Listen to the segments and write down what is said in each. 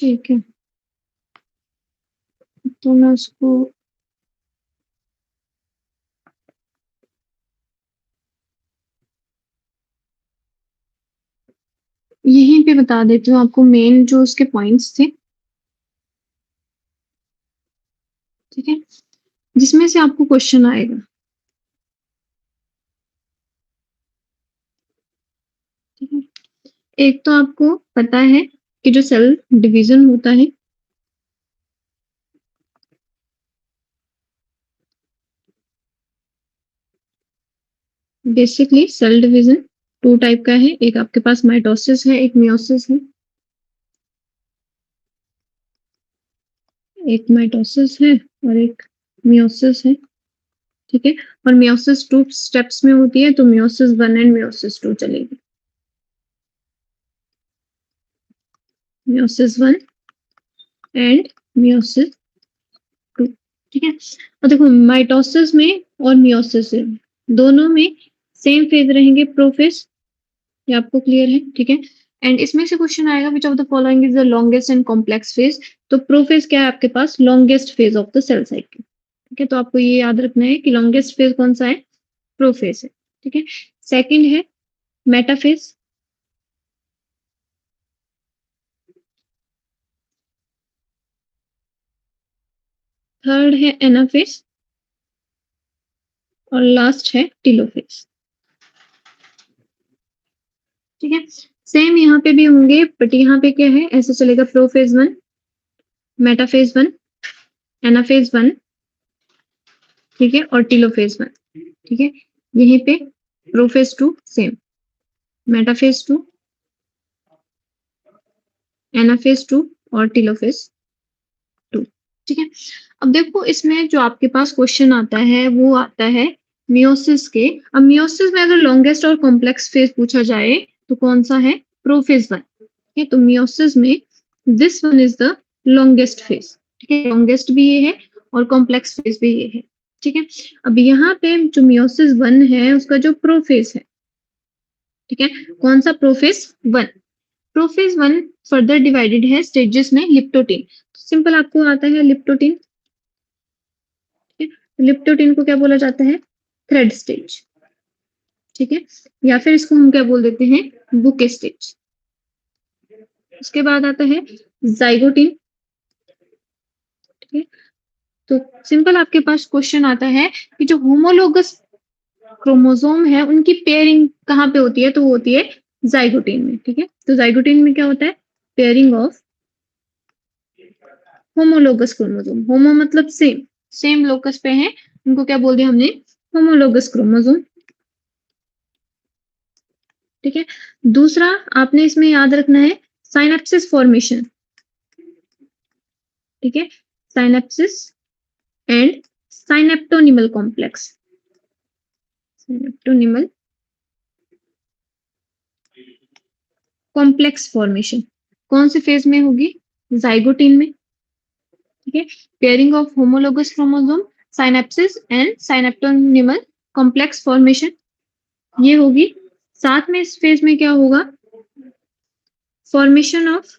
ठीक है, तो मैं उसको यहीं पे बता देती हूँ आपको मेन जो उसके पॉइंट्स थे। ठीक है, जिसमें से आपको क्वेश्चन आएगा। ठीक है, एक तो आपको पता है कि जो सेल डिवीजन होता है basically cell division two type का है, एक आपके पास माइटोसिस है, एक मियोसिस है। एक माइटोसिस है और एक मियोसिस है। ठीक है, और मियोसिस 2 स्टेप्स में होती है, तो मियोसिस 1 एंड मियोसिस 2 चलेगी। Meiosis 1 and meiosis 2। ठीक है, और देखो माइटोसिस में और मियोसिस में दोनों में सेम फेज रहेंगे, प्रोफेज। ये आपको क्लियर है? ठीक है, एंड इसमें से क्वेश्चन आएगा which of the following is the longest and complex phase. तो प्रोफेज क्या है आपके पास? Longest phase of the cell cycle. ठीक है, तो आपको ये याद रखना है कि लॉन्गेस्ट फेज कौन सा है? प्रोफेज है। ठीक है, सेकंड है मेटाफेज। थर्ड है एनाफेज और लास्ट है टीलोफेज। ठीक है, सेम यहाँ पे भी होंगे, बट यहाँ पे क्या है, ऐसे चलेगा प्रोफेज 1, मेटाफेज 1, एनाफेज 1, ठीक है, और टीलोफेज 1। ठीक है, यहीं पे प्रोफेज 2 सेम, मेटाफेज 2, एनाफेज 2 और टीलोफेज 2। ठीक है, अब देखो इसमें जो आपके पास क्वेश्चन आता है वो आता है मियोसिस के। अब मियोसिस में अगर लॉन्गेस्ट और कॉम्प्लेक्स फेज पूछा जाए तो कौन सा है? प्रोफेज 1। ठीक है, तो मियोसिस में this one is the longest phase. ठीक है, लॉन्गेस्ट भी ये है और कॉम्प्लेक्स फेज भी ये है। ठीक है, अब यहाँ पे जो मियोसिस 1 है उसका जो प्रोफेज है, ठीक है, कौन सा? प्रोफेज 1। प्रोफेज 1 फर्दर डिवाइडेड है स्टेजेस में लिप्टोटिन। सिंपल आपको आता है लिप्टोटिन। लिप्टोटिन को क्या बोला जाता है? Thread stage. ठीक है, या फिर इसको हम क्या बोल देते हैं? Bouquet stage. उसके बाद आता है जाइगोटिन। ठीक है, तो सिंपल आपके पास क्वेश्चन आता है कि जो होमोलोगस क्रोमोसोम है उनकी पेयरिंग कहाँ पे होती है? तो वो होती है जाइगोटिन में। ठीक है, तो जाइगोटिन में क्या होता है? Pairing of homologous chromosome. Homo मतलब सेम, सेम लोकस पे है, उनको क्या बोल दिया हमने? Homologous chromosome. ठीक है, दूसरा आपने इसमें याद रखना है साइनेप्सिस फॉर्मेशन। ठीक है, synapsis and synaptonemal complex. Synaptonemal complex formation कौन से फेज में होगी? जाइगोटिन में। ठीक है, pairing of homologous chromosome, synapsis and synaptonemal complex formation ये होगी। साथ में इस फेज में क्या होगा? Formation of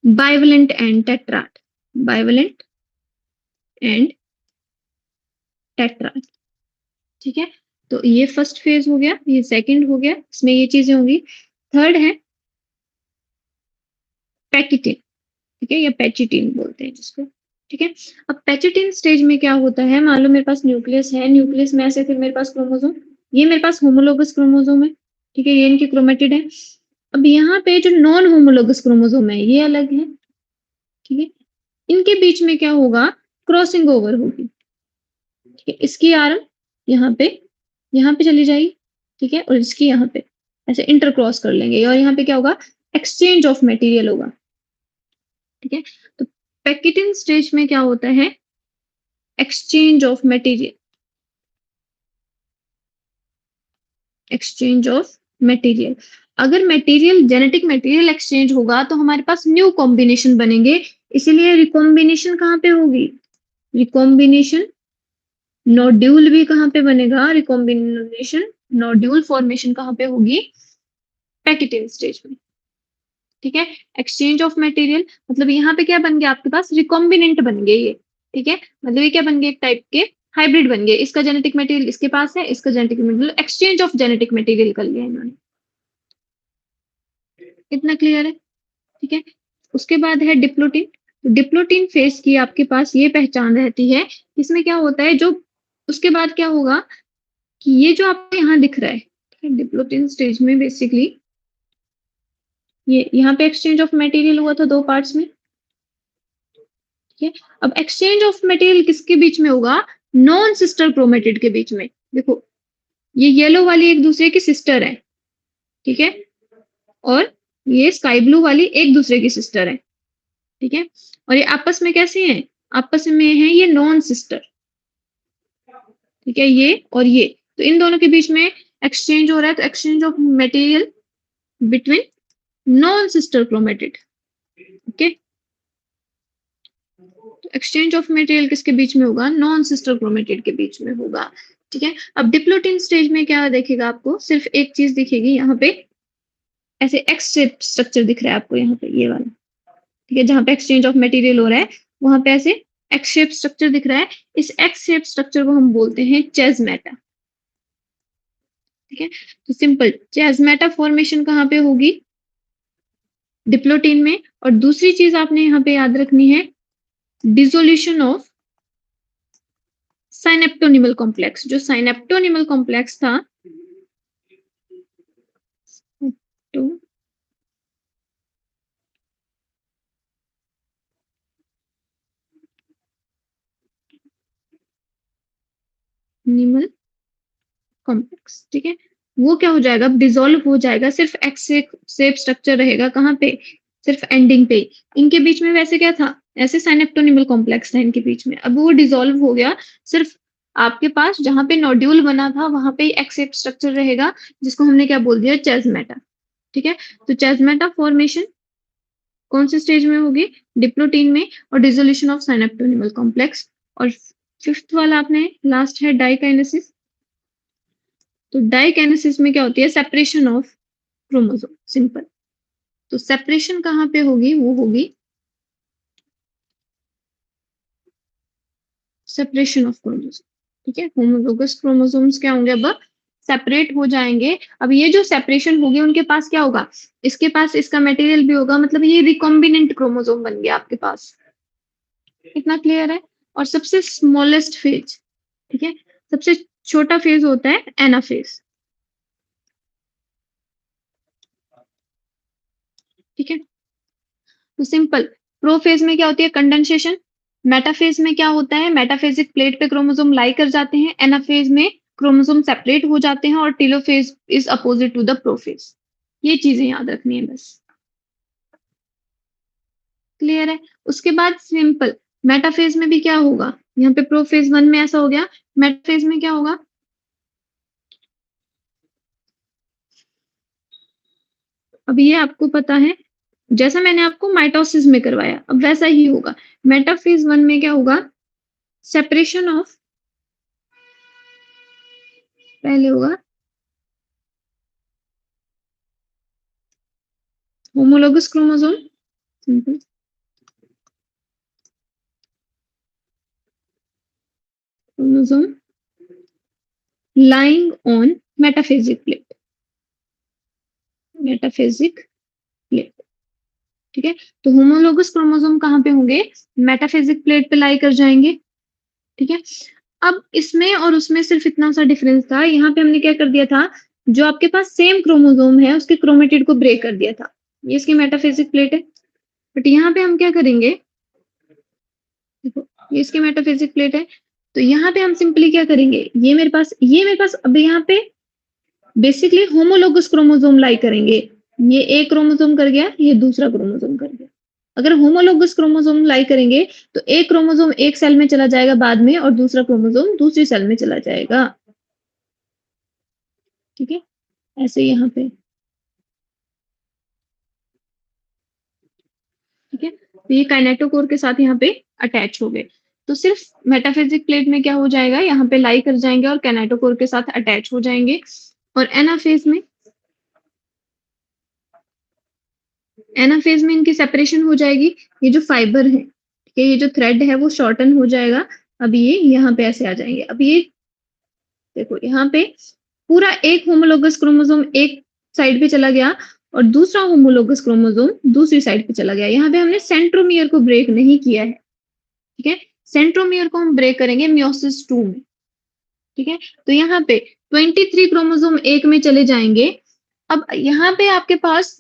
bivalent and tetrad. Bivalent and tetrad. ठीक है, तो ये फर्स्ट फेज हो गया, ये सेकंड हो गया, इसमें ये चीजें होंगी। थर्ड है पैकिटिन। ठीक है, या पैचिटिन बोलते हैं जिसको। ठीक है, अब पैचिटिन स्टेज में क्या होता है? मान लो मेरे पास न्यूक्लियस है, न्यूक्लियस में ऐसे फिर मेरे पास क्रोमोसोम, ये मेरे पास होमोलोगस क्रोमोसोम है। ठीक है, ये इनकी क्रोमेटिड है। अब यहाँ पे जो नॉन होमोलोगस क्रोमोसोम है ये अलग है। ठीक है, इनके बीच में क्या होगा? क्रॉसिंग ओवर होगी। ठीक है, इसकी आर्म यहाँ पे चली जाएगी। ठीक है, और इसकी यहाँ पे ऐसे इंटरक्रॉस कर लेंगे और यहाँ पे क्या होगा? एक्सचेंज ऑफ मटेरियल होगा। ठीक है, तो पैकेटिंग स्टेज में क्या होता है? Exchange of material. Exchange of material, अगर मटेरियल जेनेटिक मटेरियल एक्सचेंज होगा तो हमारे पास न्यू कॉम्बिनेशन बनेंगे। इसीलिए रिकॉम्बिनेशन कहाँ पे होगी? रिकॉम्बिनेशन नोड्यूल भी कहाँ पे बनेगा? रिकॉम्बिनेशन नोड्यूल फॉर्मेशन कहाँ पे होगी? पैकेटिंग स्टेज में। ठीक है। एक्सचेंज ऑफ मटेरियल मतलब यहाँ पे क्या बन गया आपके पास, रिकॉम्बिनेंट बन गए ये। ठीक है, मतलब ये क्या बन गए, एक टाइप के हाइब्रिड बन गए, इसका जेनेटिक मटेरियल इसके पास है, इसका genetic material, exchange of genetic material कर लिया इन्होंने। इतना क्लियर है? ठीक है। उसके बाद है डिप्लोटिन। तो डिप्लोटिन फेज की आपके पास ये पहचान रहती है, इसमें क्या होता है, जो उसके बाद क्या होगा कि ये जो आपको यहाँ दिख रहा है, ठीक है, डिप्लोटिन स्टेज में बेसिकली ये यहाँ पे एक्सचेंज ऑफ मटेरियल हुआ था 2 पार्ट्स में। ठीक है, अब एक्सचेंज ऑफ मटेरियल किसके बीच में होगा, नॉन सिस्टर क्रोमेटिड के बीच में। देखो ये येलो वाली एक दूसरे की सिस्टर है, ठीक है, और ये स्काई ब्लू वाली एक दूसरे की सिस्टर है। ठीक है, और ये आपस में कैसे हैं, आपस में है ये नॉन सिस्टर। ठीक है, ये और ये, तो इन दोनों के बीच में एक्सचेंज हो रहा है, तो exchange of material between non sister chromatid. Okay, exchange of material किसके बीच में होगा, नॉन सिस्टर क्रोमेटिड के बीच में होगा। ठीक है, अब डिप्लोटिन स्टेज में क्या देखेगा आपको, सिर्फ एक चीज दिखेगी, यहाँ पे ऐसे एक्स शेप स्ट्रक्चर दिख रहा है आपको यहाँ पे, ये वाला। ठीक है, जहां पे एक्सचेंज ऑफ मटेरियल हो रहा है वहां पे ऐसे एक्स शेप स्ट्रक्चर दिख रहा है, इस एक्स शेप स्ट्रक्चर को हम बोलते हैं चेजमेटा। ठीक है, तो सिंपल चेजमेटा फॉर्मेशन कहाँ पे होगी, डिप्लोटिन में। और दूसरी चीज आपने यहाँ पे याद रखनी है, डिसोल्यूशन ऑफ साइनेप्टोनिमल कॉम्प्लेक्स। जो साइनेप्टोनिमल कॉम्प्लेक्स था, तो निमल कॉम्प्लेक्स, ठीक है, वो क्या हो जाएगा, डिसॉल्व हो जाएगा, सिर्फ एक्स शेप स्ट्रक्चर रहेगा कहाँ पे, सिर्फ एंडिंग पे। इनके बीच में वैसे क्या था, ऐसे साइनेप्टोनिमल कॉम्प्लेक्स था इनके बीच में, अब वो डिसॉल्व हो गया, सिर्फ आपके पास जहां पे नोड्यूल बना था वहां पे एक्स शेप स्ट्रक्चर रहेगा, जिसको हमने क्या बोल दिया, चेजमेटा। ठीक है, तो चेजमेटा फॉर्मेशन कौन से स्टेज में होगी, डिप्लोटीन में, और डिसोल्यूशन ऑफ साइनेप्टोनिमल कॉम्प्लेक्स। और फिफ्थ वाला आपने लास्ट है डाइकाइनेसिस। तो डाइकाइनेसिस में क्या होती है, सेपरेशन ऑफ क्रोमोसोम, सिंपल। तो सेपरेशन कहाँ पे होगी, वो होगी सेपरेशन ऑफ क्रोमोसोम। ठीक है, होमोलोगस क्रोमोसोम्स क्या होंगे, अब सेपरेट हो जाएंगे। अब ये जो सेपरेशन होगी उनके पास क्या होगा, इसके पास इसका मटेरियल भी होगा, मतलब ये रिकॉम्बिनेंट क्रोमोसोम बन गया आपके पास। इतना क्लियर है? और सबसे स्मॉलेस्ट फेज, ठीक है, सबसे छोटा फेज होता है एनाफेज। ठीक है, तो सिंपल, प्रोफेज में क्या होती है, कंडेंसेशन। मेटाफेज में क्या होता है, मेटाफेजिक प्लेट पे क्रोमोसोम लाई कर जाते हैं, एनाफेज में क्रोमोसोम सेपरेट हो जाते हैं, और telophase is opposite to the prophase. ये चीजें याद रखनी है बस। क्लियर है? उसके बाद सिंपल मेटाफेज में भी क्या होगा, यहाँ पे प्रोफेज 1 में ऐसा हो गया, मेटाफेज में क्या होगा, अब ये आपको पता है, जैसा मैंने आपको माइटोसिस में करवाया अब वैसा ही होगा। मेटाफेज 1 में क्या होगा, सेपरेशन ऑफ, पहले होगा homologous chromosome, simple, chromosome lying on metaphasic plate, metaphasic plate. ठीक है, तो होमोलोगस क्रोमोसोम कहाँ पे होंगे, मेटाफेजिक प्लेट पे लाई कर जाएंगे। ठीक है, अब इसमें और उसमें सिर्फ इतना सा डिफरेंस था, यहाँ पे हमने क्या कर दिया था, जो आपके पास सेम क्रोमोसोम है उसके क्रोमेटिड को ब्रेक कर दिया था, ये इसकी मेटाफेजिक प्लेट है। बट यहाँ पे हम क्या करेंगे, देखो ये इसकी मेटाफिजिक प्लेट है, तो यहाँ पे हम सिंपली क्या करेंगे, ये मेरे पास अब यहाँ पे बेसिकली होमोलोगस क्रोमोसोम लाई करेंगे। ये एक क्रोमोसोम कर गया, ये दूसरा क्रोमोसोम कर गया। अगर होमोलोगस क्रोमोसोम लाई करेंगे तो एक क्रोमोसोम एक सेल में चला जाएगा बाद में, और दूसरा क्रोमोसोम दूसरी सेल में चला जाएगा। ठीक है, ऐसे यहाँ पे। ठीक है, तो ये काइनेटोकोर के साथ यहाँ पे अटैच हो गए, तो सिर्फ मेटाफिजिक प्लेट में क्या हो जाएगा, यहाँ पे लाई कर जाएंगे और काइनेटोकोर के साथ अटैच हो जाएंगे। और एनाफेज में एनाफेज में इनकी सेपरेशन हो जाएगी, ये जो फाइबर है, ठीक है, ये जो थ्रेड है वो शॉर्टन हो जाएगा। अब ये यहाँ पे ऐसे आ जाएंगे। अब ये देखो यहाँ पे पूरा एक होमोलोगस क्रोमोसोम एक साइड पे चला गया और दूसरा होमोलोगस क्रोमोसोम दूसरी साइड पे चला गया। यहाँ पे हमने सेंट्रोमियर को ब्रेक नहीं किया है, ठीक है। सेंट्रोमियर को हम ब्रेक करेंगे मियोसिस 2 में, ठीक है। तो यहाँ पे 23 क्रोमोसोम एक में चले जाएंगे। अब यहाँ पे आपके पास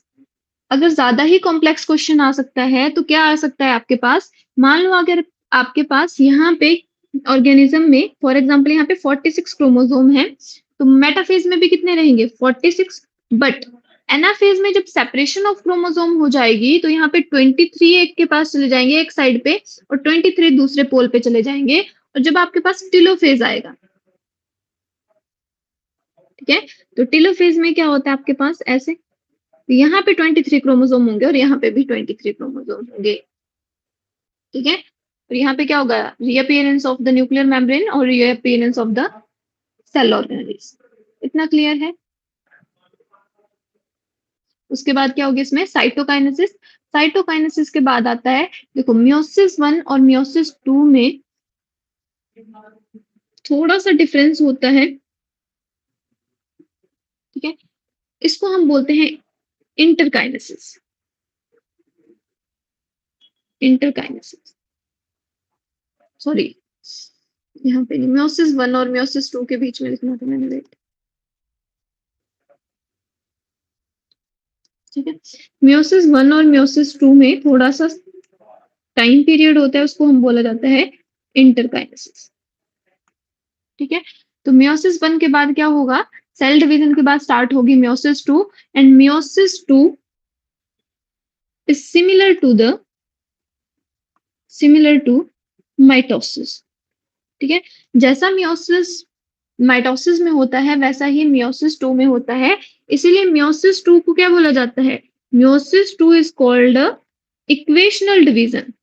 अगर ज्यादा ही कॉम्प्लेक्स क्वेश्चन आ सकता है तो क्या आ सकता है आपके पास, मान लो अगर आपके पास यहाँ पे ऑर्गेनिज्म में फॉर एग्जांपल यहाँ पे 46 क्रोमोसोम है, तो मेटाफेज में भी कितने रहेंगे 46, बट एनाफेज में जब सेपरेशन ऑफ क्रोमोसोम हो जाएगी तो यहाँ पे 23 एक के पास चले जाएंगे एक साइड पे और 23 दूसरे पोल पे चले जाएंगे। और जब आपके पास टिलोफेज आएगा, ठीक है, तो टिलोफेज में क्या होता है आपके पास ऐसे, तो यहाँ पे 23 क्रोमोसोम होंगे और यहाँ पे भी 23 क्रोमोसोम होंगे, ठीक है। और यहाँ पे क्या होगा, रीअपीयरेंस ऑफ द न्यूक्लियर मेम्ब्रेन और रीअपीयरेंस ऑफ द सेल ऑर्गेनेल्स। इतना क्लियर है। उसके बाद क्या होगी इसमें साइटोकाइनेसिस। साइटोकाइनेसिस के बाद आता है, देखो मियोसिस 1 और मियोसिस 2 में थोड़ा सा डिफरेंस होता है, ठीक है। इसको हम बोलते हैं इंटरकाइनेसिस। इंटरकाइनेसिस, सॉरी, यहाँ पे मियोसिस 1 और मियोसिस 2 के बीच में लिखना था मैंने, वेट, ठीक है। मियोसिस 1 और मियोसिस 2 में थोड़ा सा टाइम पीरियड होता है, उसको हम बोला जाता है इंटरकाइनेसिस, ठीक है। तो मियोसिस 1 के बाद क्या होगा, सेल डिवीजन के बाद स्टार्ट होगी meiosis 2 and meiosis 2 is similar to mitosis, ठीक है। जैसा मियोसिस माइटोसिस में होता है वैसा ही मियोसिस 2 में होता है। इसीलिए मियोसिस 2 को क्या बोला जाता है, meiosis 2 is called equational division,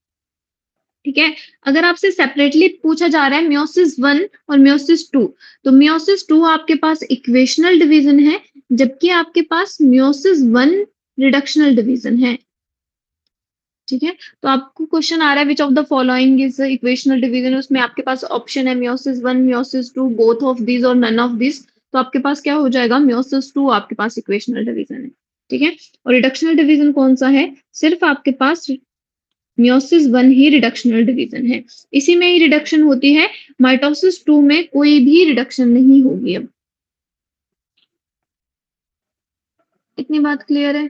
ठीक है। अगर आपसे सेपरेटली पूछा जा रहा है मियोसिस 1 और मियोसिस 2, तो मियोसिस 2 आपके पास इक्वेशनल डिवीजन है, जबकि आपके पास मियोसिस 1 रिडक्शनल डिवीजन है, ठीक है। तो आपको क्वेश्चन आ रहा है विच of the following is equational division, उसमें आपके पास ऑप्शन है meiosis 1, meiosis 2, both of this और नन ऑफ दिस। तो आपके पास क्या हो जाएगा, मियोसिस 2 आपके पास इक्वेशनल डिवीजन है, ठीक है। और रिडक्शनल डिवीजन कौन सा है, सिर्फ आपके पास मियोसिस 1 ही रिडक्शनल डिवीजन है, इसी में ही रिडक्शन होती है। माइटोसिस 2 में कोई भी रिडक्शन नहीं होगी। अब इतनी बात क्लियर है,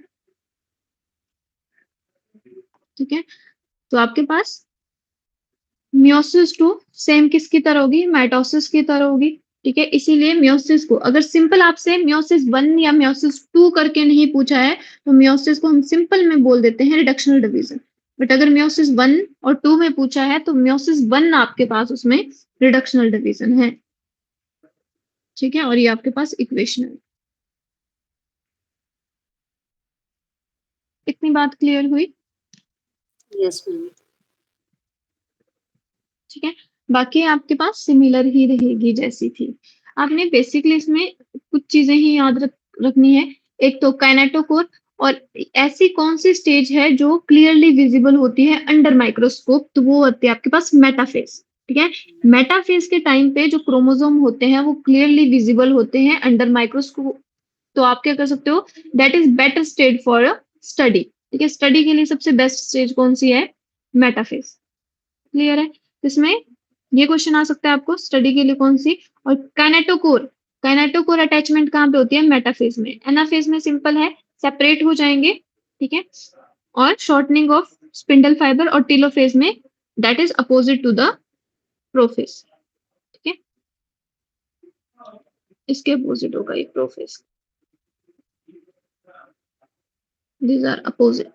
ठीक है। तो आपके पास मियोसिस 2 सेम किसकी तरह होगी, माइटोसिस की तरह होगी, ठीक है। इसीलिए मियोसिस को अगर सिंपल आपसे मियोसिस 1 या मियोसिस 2 करके नहीं पूछा है तो मियोसिस को हम सिंपल में बोल देते हैं रिडक्शनल डिवीजन। बट अगर मियोसिस 1 और 2 में पूछा है तो मियोसिस 1 आपके पास उसमें रिडक्शनल डिवीजन है, ठीक है। और ये आपके पास इक्वेशनल। इतनी बात क्लियर हुई, यस मैम। ठीक है। बाकी आपके पास सिमिलर ही रहेगी जैसी थी। आपने बेसिकली इसमें कुछ चीजें ही याद रखनी है। एक तो काइनेटोकोर, और ऐसी कौन सी स्टेज है जो क्लियरली विजिबल होती है अंडर माइक्रोस्कोप, तो वो होती है आपके पास मेटाफेज, ठीक है। मेटाफेज के टाइम पे जो क्रोमोसोम होते हैं वो क्लियरली विजिबल होते हैं अंडर माइक्रोस्कोप। तो आप क्या कर सकते हो, that is better stage for study, ठीक है। स्टडी के लिए सबसे बेस्ट स्टेज कौन सी है, मेटाफेज, क्लियर है। इसमें ये क्वेश्चन आ सकता है आपको स्टडी के लिए कौन सी। और काइनेटोकोर, काइनेटोकोर अटैचमेंट कहाँ पे होती है, मेटाफेज में। एनाफेज में सिंपल है, सेपरेट हो जाएंगे, ठीक है। और शॉर्टनिंग ऑफ स्पिंडल फाइबर, और टीलोफेज में that is opposite to the prophase, ठीक है। इसके अपोजिट होगा ये prophase, these are opposite,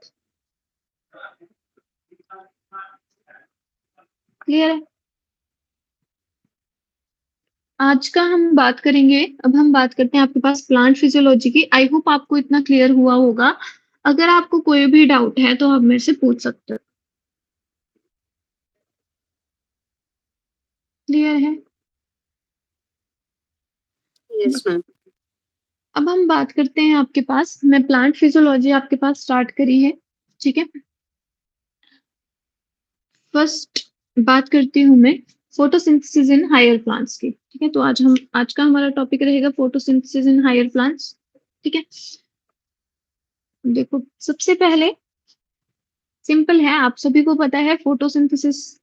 clear है। आज का हम बात करेंगे, अब हम बात करते हैं आपके पास प्लांट फिजियोलॉजी की। आई होप आपको इतना क्लियर हुआ होगा। अगर आपको कोई भी डाउट है तो आप मेरे से पूछ सकते हो, क्लियर है। Yes ma'am. अब हम बात करते हैं आपके पास, मैं प्लांट फिजियोलॉजी आपके पास स्टार्ट करी है, ठीक है? फर्स्ट बात करती हूँ मैं फोटोसिंथेसिस इन हायर प्लांट्स की, ठीक है? तो आज का हमारा टॉपिक रहेगा फोटोसिंथेसिस इन हायर प्लांट्स, ठीक है? देखो, सबसे पहले सिंपल है, आप सभी को पता है फोटोसिंथेसिस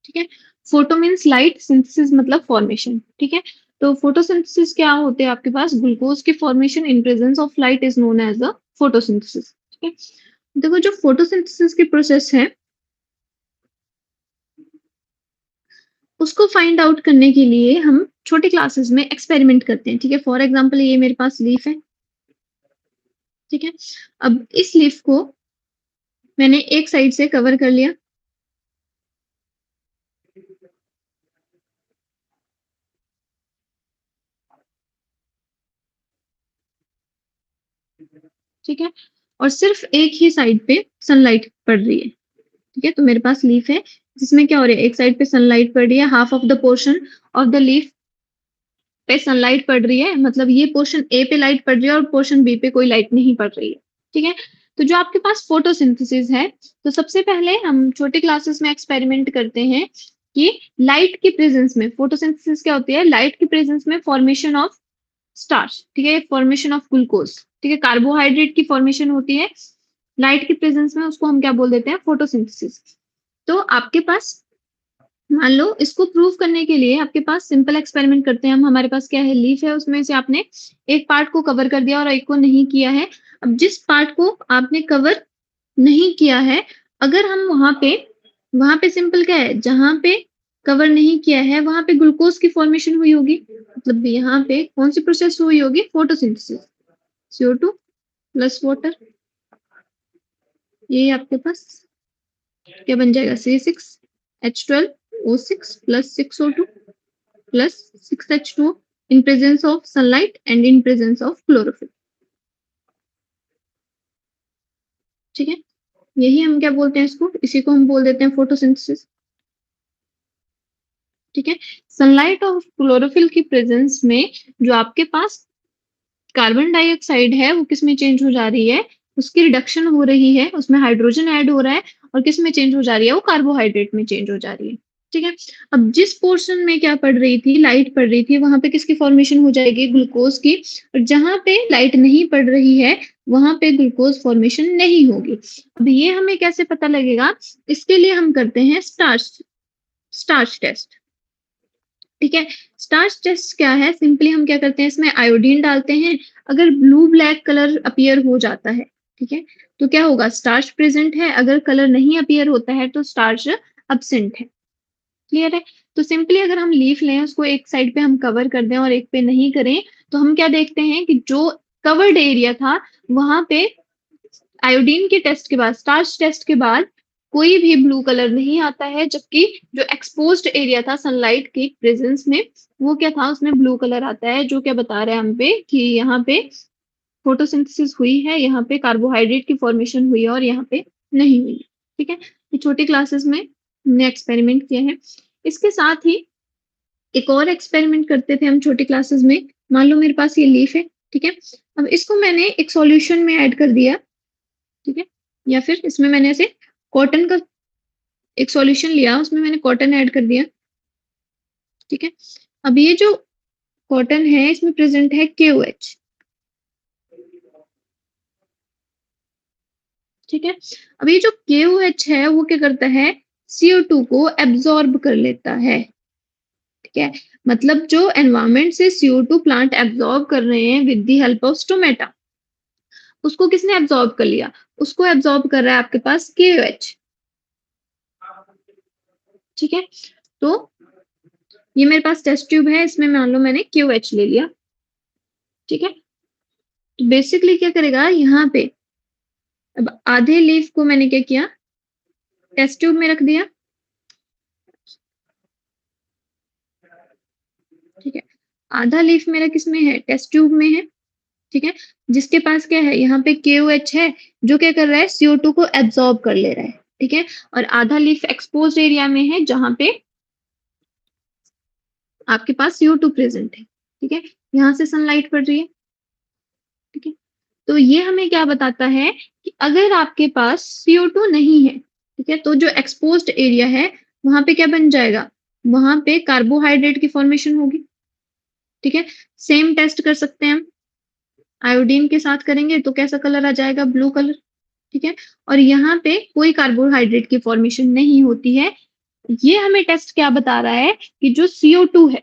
ठीक है? फोटो मीन्स लाइट, सिंथेसिस मतलब फॉर्मेशन, ठीक है? तो फोटोसिंथेसिस क्या होते हैं आपके पास? ग्लूकोज की formation in presence of light is known as a photosynthesis, ठीक है? देखो, जो फोटोसिंथेसिस की प्रोसेस है उसको फाइंड आउट करने के लिए हम छोटे क्लासेस में एक्सपेरिमेंट करते हैं, ठीक है? फॉर एग्जांपल ये मेरे पास लीफ है, ठीक है? अब इस लीफ को मैंने एक साइड से कवर कर लिया, ठीक है? और सिर्फ एक ही साइड पे सनलाइट पड़ रही है, ठीक है? तो मेरे पास लीफ है जिसमें क्या हो रहा है, एक साइड पे सनलाइट पड़ रही है, half of the portion of the leaf पे सनलाइट पड़ रही है, मतलब ये पोर्शन ए पे लाइट पड़ रही है और पोर्शन बी पे कोई लाइट नहीं पड़ रही है, ठीक है? तो जो आपके पास फोटोसिंथेसिस है, तो सबसे पहले हम छोटे क्लासेस में एक्सपेरिमेंट करते हैं कि लाइट की प्रेजेंस में फोटोसिंथेसिस क्या होती है, लाइट की प्रेजेंस में फॉर्मेशन ऑफ स्टार्च, ठीक है? फॉर्मेशन ऑफ ग्लूकोज, ठीक है? कार्बोहाइड्रेट की फॉर्मेशन होती है लाइट की प्रेजेंस में, उसको हम क्या बोल देते हैं? फोटोसिंथेसिस। तो आपके पास, मान लो, इसको प्रूव करने के लिए आपके पास सिंपल एक्सपेरिमेंट करते हैं हम। हमारे पास क्या है, लीफ है, उसमें से आपने एक पार्ट को कवर कर दिया और एक को नहीं किया है। अब जिस पार्ट को आपने कवर नहीं किया है, अगर हम वहां पे सिंपल क्या है, जहां पे कवर नहीं किया है वहां पे ग्लूकोज की फॉर्मेशन हुई होगी, मतलब यहाँ पे कौन सी प्रोसेस हुई होगी? फोटोसिंथेसिस, CO2 प्लस वाटर, ये आपके पास क्या बन जाएगा? C6H12O6 plus 6O2 plus 6H2O in presence of sunlight and in presence of chlorophyll, ठीक है? यही हम क्या बोलते हैं इसको, इसी को हम बोल देते हैं फोटोसिंथेसिस, ठीक है? सनलाइट और क्लोरोफिल की प्रेजेंस में जो आपके पास कार्बन डाइऑक्साइड है वो किस में चेंज हो जा रही है? उसकी रिडक्शन हो रही है, उसमें हाइड्रोजन ऐड हो रहा है और किस में चेंज हो जा रही है? वो कार्बोहाइड्रेट में चेंज हो जा रही है, ठीक है? अब जिस पोर्शन में क्या पड़ रही थी, लाइट पड़ रही थी, वहां पे किसकी फॉर्मेशन हो जाएगी? ग्लूकोज की। और जहां पे लाइट नहीं पड़ रही है वहां पे ग्लूकोज फॉर्मेशन नहीं होगी। अब ये हमें कैसे पता लगेगा? इसके लिए हम करते हैं स्टार्च स्टार्च टेस्ट, ठीक है? स्टार्च टेस्ट क्या है? सिंपली हम क्या करते हैं, इसमें आयोडीन डालते हैं, अगर ब्लू ब्लैक कलर अपीयर हो जाता है, ठीक है, तो क्या होगा? स्टार्च प्रेजेंट है, अगर कलर नहीं अपीयर होता है तो स्टार्च अब्सेंट है, क्लियर है? तो सिंपली अगर हम लीफ लें, उसको एक साइड पे हम कवर कर दें और एक पे नहीं करें, तो हम क्या देखते हैं कि जो कवर्ड एरिया था वहां पे आयोडीन के टेस्ट के बाद, स्टार्च टेस्ट के बाद कोई भी ब्लू कलर नहीं आता है, जबकि जो एक्सपोज्ड एरिया था सनलाइट की प्रेजेंस में, वो क्या था? उसमें ब्लू कलर आता है, जो क्या बता रहा है हम पे कि यहाँ पे फोटोसिंथेसिस हुई है, यहाँ पे कार्बोहाइड्रेट की फॉर्मेशन हुई है और यहाँ पे नहीं हुई है, ठीक है? ये छोटी क्लासेस में हमने एक्सपेरिमेंट किया है। इसके साथ ही एक और एक्सपेरिमेंट करते थे हम छोटी क्लासेस में। मान लो मेरे पास ये लीफ है, ठीक है? अब इसको मैंने एक सॉल्यूशन में ऐड कर दिया, ठीक है? या फिर इसमें मैंने ऐसे कॉटन का एक सॉल्यूशन लिया, उसमें मैंने कॉटन ऐड कर दिया, ठीक है? अब ये जो कॉटन है इसमें प्रेजेंट है KOH, ठीक है? अब ये जो KOH है वो क्या करता है? CO2 को एब्जॉर्ब कर लेता है, ठीक है? मतलब जो एनवायरमेंट से CO2 प्लांट एब्जॉर्ब कर रहे हैं with the help of stomata, उसको किसने एब्जॉर्ब कर लिया? उसको एब्जॉर्ब कर रहा है आपके पास KOH, ठीक है? तो ये मेरे पास टेस्ट ट्यूब है, इसमें मान लो मैंने KOH ले लिया, ठीक है? तो बेसिकली क्या करेगा यहाँ पे, अब आधे लीफ को मैंने क्या किया? टेस्ट ट्यूब में रख दिया, ठीक है? आधा लीफ मेरा किसमें है? टेस्ट ट्यूब में है, ठीक है? जिसके पास क्या है? यहाँ पे KOH है, जो क्या कर रहा है? CO2 को एब्जॉर्ब कर ले रहा है, ठीक है, और आधा लीफ एक्सपोज्ड एरिया में है जहां पे आपके पास CO2 प्रेजेंट है। ठीक है, यहाँ से सनलाइट पड़ रही है। ठीक है, तो ये हमें क्या बताता है कि अगर आपके पास CO2 नहीं है, ठीक है, तो जो एक्सपोज्ड एरिया है वहां पे क्या बन जाएगा, वहां पे कार्बोहाइड्रेट की फॉर्मेशन होगी। ठीक है, सेम टेस्ट कर सकते हैं हम, आयोडीन के साथ करेंगे तो कैसा कलर आ जाएगा, ब्लू कलर। ठीक है, और यहाँ पे कोई कार्बोहाइड्रेट की फॉर्मेशन नहीं होती है। ये हमें टेस्ट क्या बता रहा है कि जो CO2 है,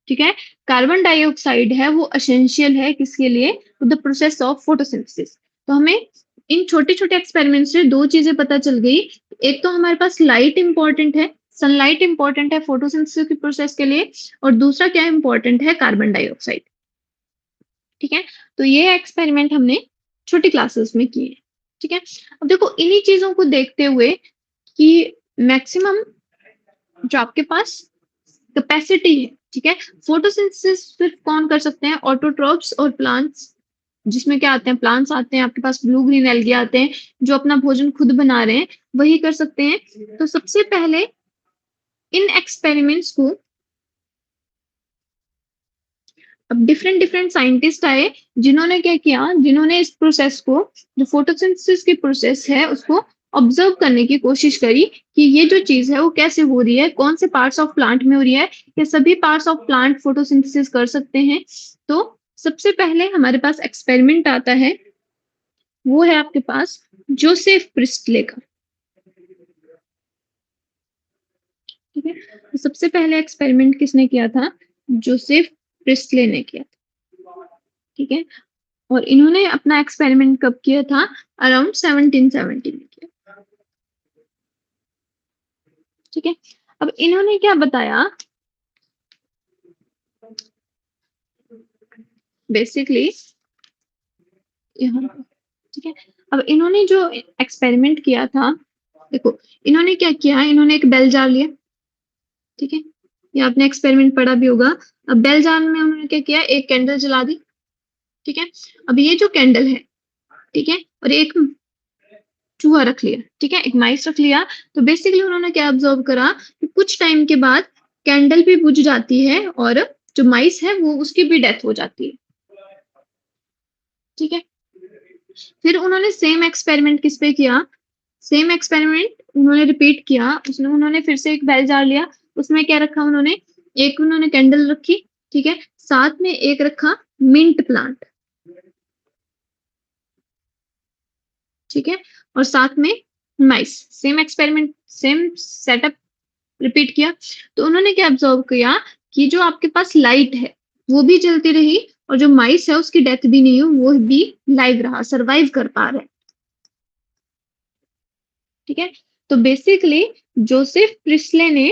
ठीक है, कार्बन डाइऑक्साइड है, वो एसेंशियल है किसके लिए, to the process of photosynthesis. तो हमें इन छोटे छोटे एक्सपेरिमेंट से दो चीजें पता चल गई। एक तो हमारे पास लाइट इंपॉर्टेंट है, सनलाइट इंपॉर्टेंट है फोटोसिंथेसिस की प्रोसेस के लिए, और दूसरा क्या इंपॉर्टेंट है, कार्बन डाइऑक्साइड। ठीक है, तो ये एक्सपेरिमेंट हमने छोटी क्लासेस में किए। ठीक है, अब देखो इन्हीं चीजों को देखते हुए कि मैक्सिमम जो आपके पास कैपेसिटी है, ठीक है, फोटोसिंथेसिस सिर्फ कौन कर सकते हैं, ऑटोट्रॉफ्स और प्लांट्स, जिसमें क्या आते हैं, प्लांट्स आते हैं, आपके पास ब्लू ग्रीन एल्गी आते हैं जो अपना भोजन खुद बना रहे हैं, वही कर सकते हैं। तो सबसे पहले इन एक्सपेरिमेंट्स को अब डिफरेंट डिफरेंट साइंटिस्ट आए, जिन्होंने क्या किया, जिन्होंने इस प्रोसेस को, जो फोटोसिंथेसिस की प्रोसेस है, उसको ऑब्जर्व करने की कोशिश करी कि ये जो चीज है वो कैसे हो रही है, कौन से पार्ट्स ऑफ प्लांट में हो रही है, या सभी पार्ट्स ऑफ प्लांट फोटोसिंथेसिस कर सकते हैं। तो सबसे पहले हमारे पास एक्सपेरिमेंट आता है, वो है आपके पास जोसेफ प्रिस्टले का। ठीक है, तो सबसे पहले एक्सपेरिमेंट किसने किया था, जोसेफ प्रिस्टले ने किया था। ठीक है, और इन्होंने अपना एक्सपेरिमेंट कब किया था, अराउंड 1770 में किया। ठीक है, अब इन्होंने क्या बताया, बेसिकली यहाँ, ठीक है, अब इन्होंने जो एक्सपेरिमेंट किया था, देखो इन्होंने क्या किया, इन्होंने एक बेल जार लिया। ठीक है, ये आपने एक्सपेरिमेंट पढ़ा भी होगा। अब बेल जार में उन्होंने क्या किया, एक कैंडल जला दी। ठीक है, अब ये जो कैंडल है, ठीक है, और एक चूहा रख लिया, ठीक है, एक माइस रख लिया। तो बेसिकली उन्होंने क्या ऑब्जर्व करा कि कुछ टाइम के बाद कैंडल भी बुझ जाती है और जो माइस है वो उसकी भी डेथ हो जाती है। ठीक है, फिर उन्होंने सेम एक्सपेरिमेंट किस पे किया, सेम एक्सपेरिमेंट उन्होंने रिपीट किया। उसने उन्होंने फिर से एक बेल जार लिया, उसमें क्या रखा उन्होंने, एक उन्होंने कैंडल रखी, ठीक है, साथ में एक रखा मिंट प्लांट। ठीक है, और साथ में mice, same experiment, same setup repeat किया। तो उन्होंने क्या ऑब्जर्व किया कि जो आपके पास लाइट है वो भी चलती रही, और जो माइस है उसकी डेथ भी नहीं हुई, वो भी लाइव रहा, सरवाइव कर पा रहे। ठीक है, तो बेसिकली जोसेफ प्रिस्ले ने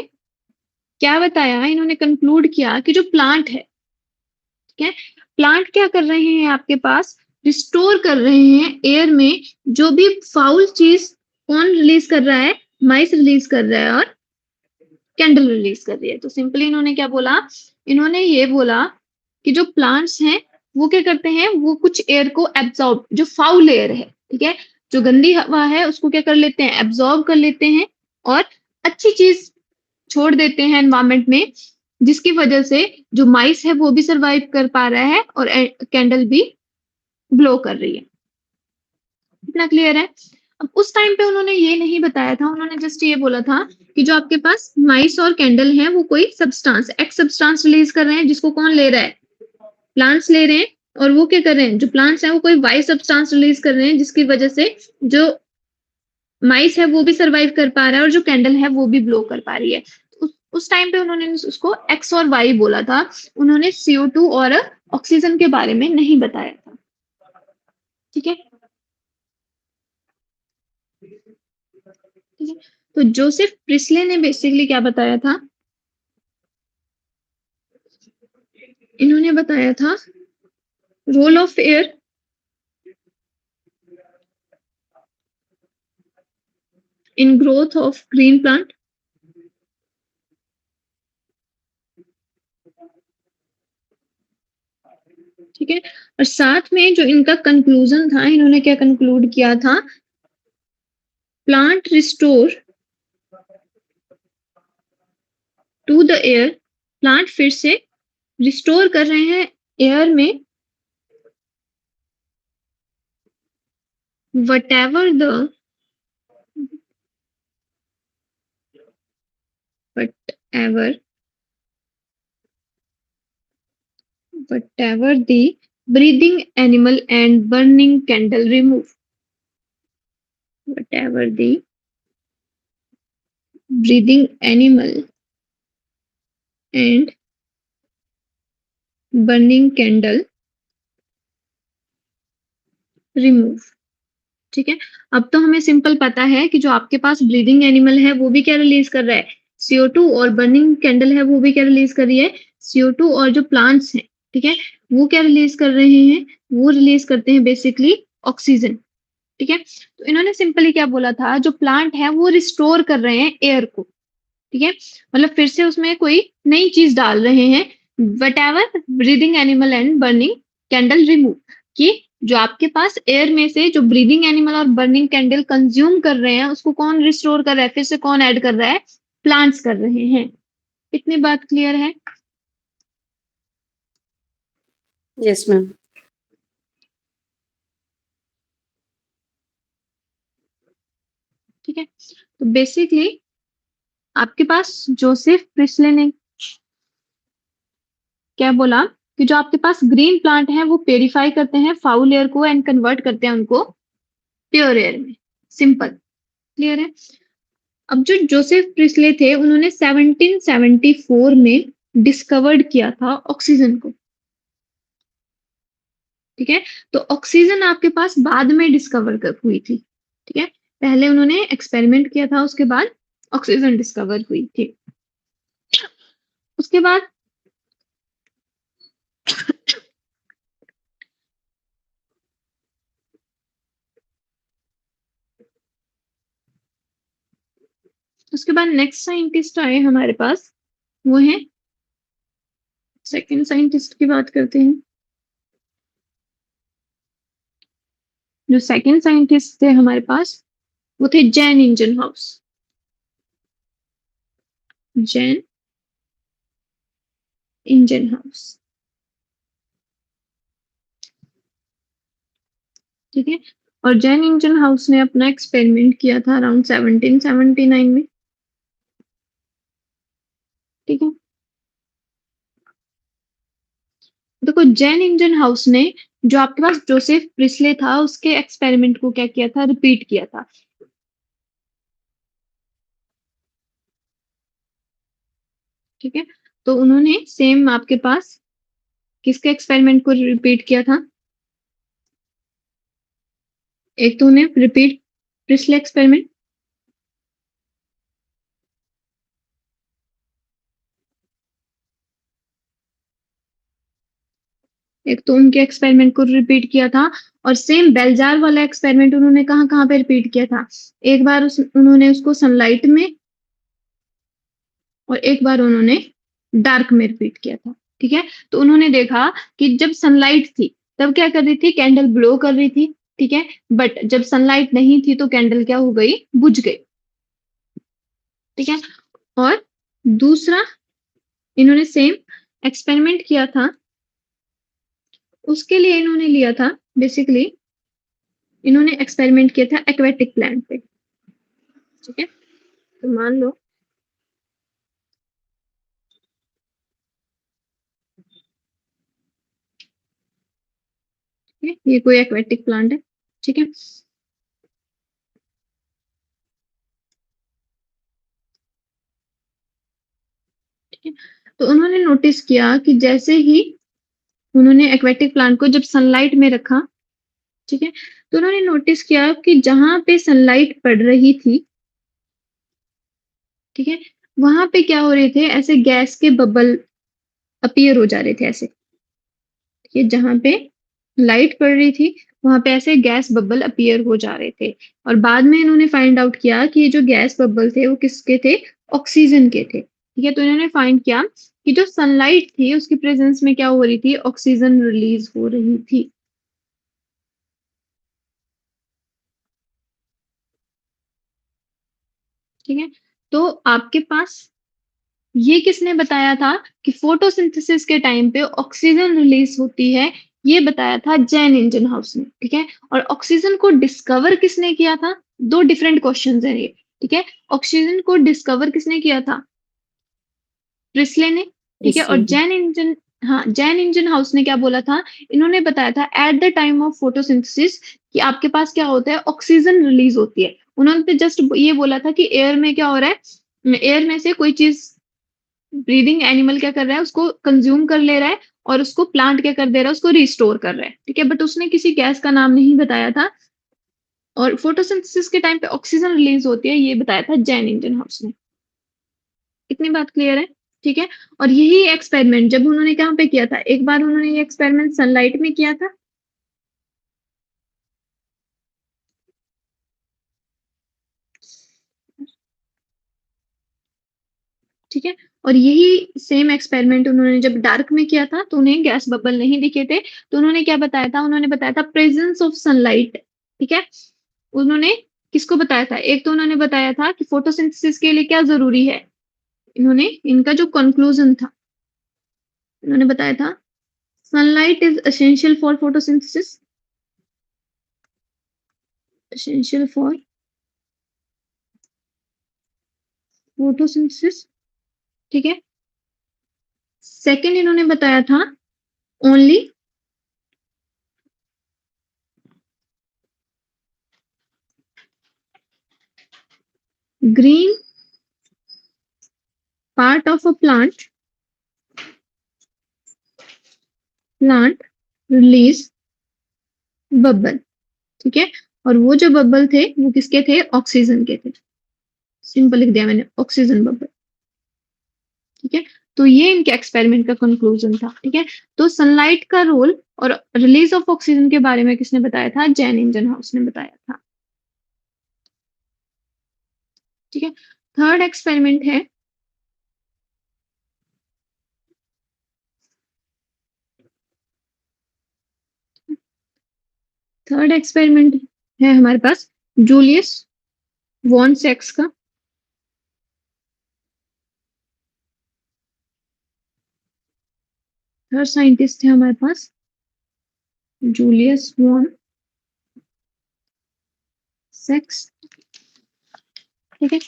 क्या बताया, इन्होंने कंक्लूड किया कि जो प्लांट है, ठीक है, प्लांट क्या कर रहे हैं, आपके पास रिस्टोर कर रहे हैं एयर में जो भी फाउल चीज, कौन रिलीज कर रहा है, माइस रिलीज कर रहा है और कैंडल रिलीज कर रही है। तो सिंपली इन्होंने क्या बोला, इन्होंने ये बोला कि जो प्लांट्स हैं वो क्या करते हैं, वो कुछ एयर को एब्जॉर्ब, जो फाउल एयर है, ठीक है, जो गंदी हवा है उसको क्या कर लेते हैं, एब्जॉर्ब कर लेते हैं, और अच्छी चीज छोड़ देते हैं एनवायरमेंट में, जिसकी वजह से जो माइस है वो भी सरवाइव कर पा रहा है और कैंडल भी ग्लो कर रही है। इतना क्लियर है। अब उस टाइम पे उन्होंने ये नहीं बताया था, उन्होंने जस्ट ये बोला था कि जो आपके पास माइस और कैंडल है वो कोई सब्सटेंस, एक्स सब्सटेंस रिलीज कर रहे हैं, जिसको कौन ले रहा है, प्लांट्स ले रहे हैं। और वो क्या कर रहे हैं, जो प्लांट्स हैं वो कोई वाई सब्सटेंस रिलीज कर रहे हैं, जिसकी वजह से जो माइस है वो भी सरवाइव कर पा रहा है और जो कैंडल है वो भी ब्लो कर पा रही है। उस टाइम पे उन्होंने उसको एक्स और वाई बोला था, उन्होंने CO2 और ऑक्सीजन के बारे में नहीं बताया था। ठीक है, ठीक है, तो जोसेफ प्रिस्ले ने बेसिकली क्या बताया था, इन्होंने बताया था role of air in growth of green plant. ठीक है, और साथ में जो इनका कंक्लूजन था, इन्होंने क्या कंक्लूड किया था plant restore to the air, plant फिर से रिस्टोर कर रहे हैं एयर में whatever the whatever the breathing animal and burning candle remove, whatever the breathing animal and burning candle remove। ठीक है, अब तो हमें सिंपल पता है कि जो आपके पास ब्रीदिंग एनिमल है वो भी क्या रिलीज कर रहा है, CO2, और बर्निंग कैंडल है वो भी क्या रिलीज कर रही है, CO2, और जो प्लांट्स हैं, ठीक है, वो क्या रिलीज कर रहे हैं, वो रिलीज करते हैं बेसिकली ऑक्सीजन। ठीक है, तो इन्होंने सिंपली क्या बोला था, जो प्लांट है वो रिस्टोर कर रहे हैं एयर को। ठीक है, मतलब फिर से उसमें कोई नई चीज डाल रहे हैं, what ever breathing animal and burning candle remove, कि जो आपके पास एयर में से जो ब्रीदिंग एनिमल और बर्निंग कैंडल कंज्यूम कर रहे हैं उसको कौन रिस्टोर कर रहा है, फिर से कौन ऐड कर रहा है, प्लांट्स कर रहे हैं। इतनी बात क्लियर है? Yes, ma'am. ठीक है, तो बेसिकली आपके पास जोसेफ प्रिस्ले ने क्या बोला कि जो आपके पास ग्रीन प्लांट है वो प्योरीफाई करते हैं फाउल एयर को एंड कन्वर्ट करते हैं उनको प्योर एयर में। सिंपल, क्लियर है? अब जो जोसेफ प्रिस्ले थे उन्होंने 1774 में डिस्कवर्ड किया था ऑक्सीजन को। ठीक है, तो ऑक्सीजन आपके पास बाद में डिस्कवर कर हुई थी। ठीक है, पहले उन्होंने एक्सपेरिमेंट किया था, उसके बाद ऑक्सीजन डिस्कवर हुई थी। उसके बाद उसके बाद नेक्स्ट साइंटिस्ट आए हमारे पास, वो है सेकंड साइंटिस्ट की बात करते हैं। जो सेकंड साइंटिस्ट थे हमारे पास वो थे Jain engine house. Jain engine house, ठीक है, और जैन इंजन हाउस ने अपना एक्सपेरिमेंट किया था अराउंड 1779 में। ठीक है, देखो जैन इंजन हाउस ने जो आपके पास जोसेफ प्रिस्ले था उसके एक्सपेरिमेंट को क्या किया था, रिपीट किया था। ठीक है, तो उन्होंने सेम आपके पास किसके एक्सपेरिमेंट को रिपीट किया था, एक तो उन्हें रिपीट प्रिस्ले एक्सपेरिमेंट, एक तो उनके एक्सपेरिमेंट को रिपीट किया था, और सेम बेलजार वाला एक्सपेरिमेंट उन्होंने कहाँ कहाँ पे रिपीट किया था, एक बार उन्होंने उसको सनलाइट में और एक बार उन्होंने डार्क में रिपीट किया था। ठीक है, तो उन्होंने देखा कि जब सनलाइट थी तब क्या कर रही थी, कैंडल ग्लो कर रही थी। ठीक है, बट जब सनलाइट नहीं थी तो कैंडल क्या हो गई, बुझ गई। ठीक है, और दूसरा इन्होंने सेम एक्सपेरिमेंट किया था, उसके लिए इन्होंने लिया था बेसिकली, इन्होंने एक्सपेरिमेंट किया था एक्वेटिक प्लांट पे। ठीक है, तो मान लो ये कोई एक्वेटिक प्लांट है। ठीक है, ठीक है, तो उन्होंने नोटिस किया कि जैसे ही उन्होंने एक्वेटिक प्लांट को जब सनलाइट में रखा, ठीक है, तो उन्होंने नोटिस किया कि जहां पे सनलाइट पड़ रही थी, ठीक है, वहां पे क्या हो रहे थे, ऐसे गैस के बबल अपीयर हो जा रहे थे ऐसे। ये जहां पे लाइट पड़ रही थी वहां पे ऐसे गैस बबल अपीयर हो जा रहे थे, और बाद में इन्होंने फाइंड आउट किया कि ये जो गैस बबल थे वो किसके थे, ऑक्सीजन के थे। ठीक है, तो इन्होंने फाइंड किया कि जो सनलाइट थी उसकी प्रेजेंस में क्या हो रही थी, ऑक्सीजन रिलीज हो रही थी। ठीक है? तो आपके पास ये किसने बताया था कि फोटोसिंथेसिस के टाइम पे ऑक्सीजन रिलीज होती है, ये बताया था जैन इंजनहाउस ने, ठीक है? और ऑक्सीजन को डिस्कवर किसने किया था? 2 डिफरेंट क्वेश्चंस हैं ये, ठीक है? ऑक्सीजन को डिस्कवर किसने किया था? प्रिस्ले ने, ठीक है? और इसलिए जैन इंजन हाउस ने क्या बोला था? इन्होंने बताया था at the time of photosynthesis कि आपके पास क्या होता है? ऑक्सीजन रिलीज होती है। उन्होंने तो जस्ट ये बोला था कि एयर में क्या हो रहा है? एयर में से कोई चीज ब्रीदिंग एनिमल क्या कर रहा है? उसको कंज्यूम कर ले रहा है और उसको प्लांट क्या कर दे रहा है? उसको रिस्टोर कर रहा है, ठीक है? बट उसने किसी गैस का नाम नहीं बताया था और फोटोसिंथेसिस के टाइम पे ऑक्सीजन रिलीज होती है, ये बताया था जैन इंजन हाउस ने। इतनी बात क्लियर है, ठीक है? और यही एक्सपेरिमेंट जब उन्होंने कहाँ पे किया था? एक बार उन्होंने ये एक्सपेरिमेंट सनलाइट में किया था, ठीक है? और यही सेम एक्सपेरिमेंट उन्होंने जब डार्क में किया था, तो उन्हें गैस बबल नहीं दिखे थे, तो उन्होंने क्या बताया था? उन्होंने बताया था प्रेजेंस ऑफ सनलाइट, ठीक है? उन्होंने किसको बताया था? एक तो उन्होंने बताया था कि फोटोसिंथेसिस के लिए क्या ज़रूरी है? इन्होंने इनका जो कंक्लूजन था, उन्होंने बताया था sunlight is essential for photosynthesis, essential for photosynthesis, ठीक है? सेकंड इन्होंने बताया था only green part of a plant release bubble, ठीक है? और वो जो बबल थे वो किसके थे? ऑक्सीजन के थे। सिंपल लिख दिया मैंने, ऑक्सीजन बबल, ठीक है? तो ये इनके एक्सपेरिमेंट का कंक्लूजन था, ठीक है? तो सनलाइट का रोल और रिलीज ऑफ ऑक्सीजन के बारे में किसने बताया था? जैन इंजन हाउस ने बताया था, ठीक है? थर्ड एक्सपेरिमेंट है, थर्ड एक्सपेरिमेंट है हमारे पास जूलियस वॉन सेक्स का। थर्ड साइंटिस्ट थे हमारे पास जूलियस वॉन सेक्स, ठीक है?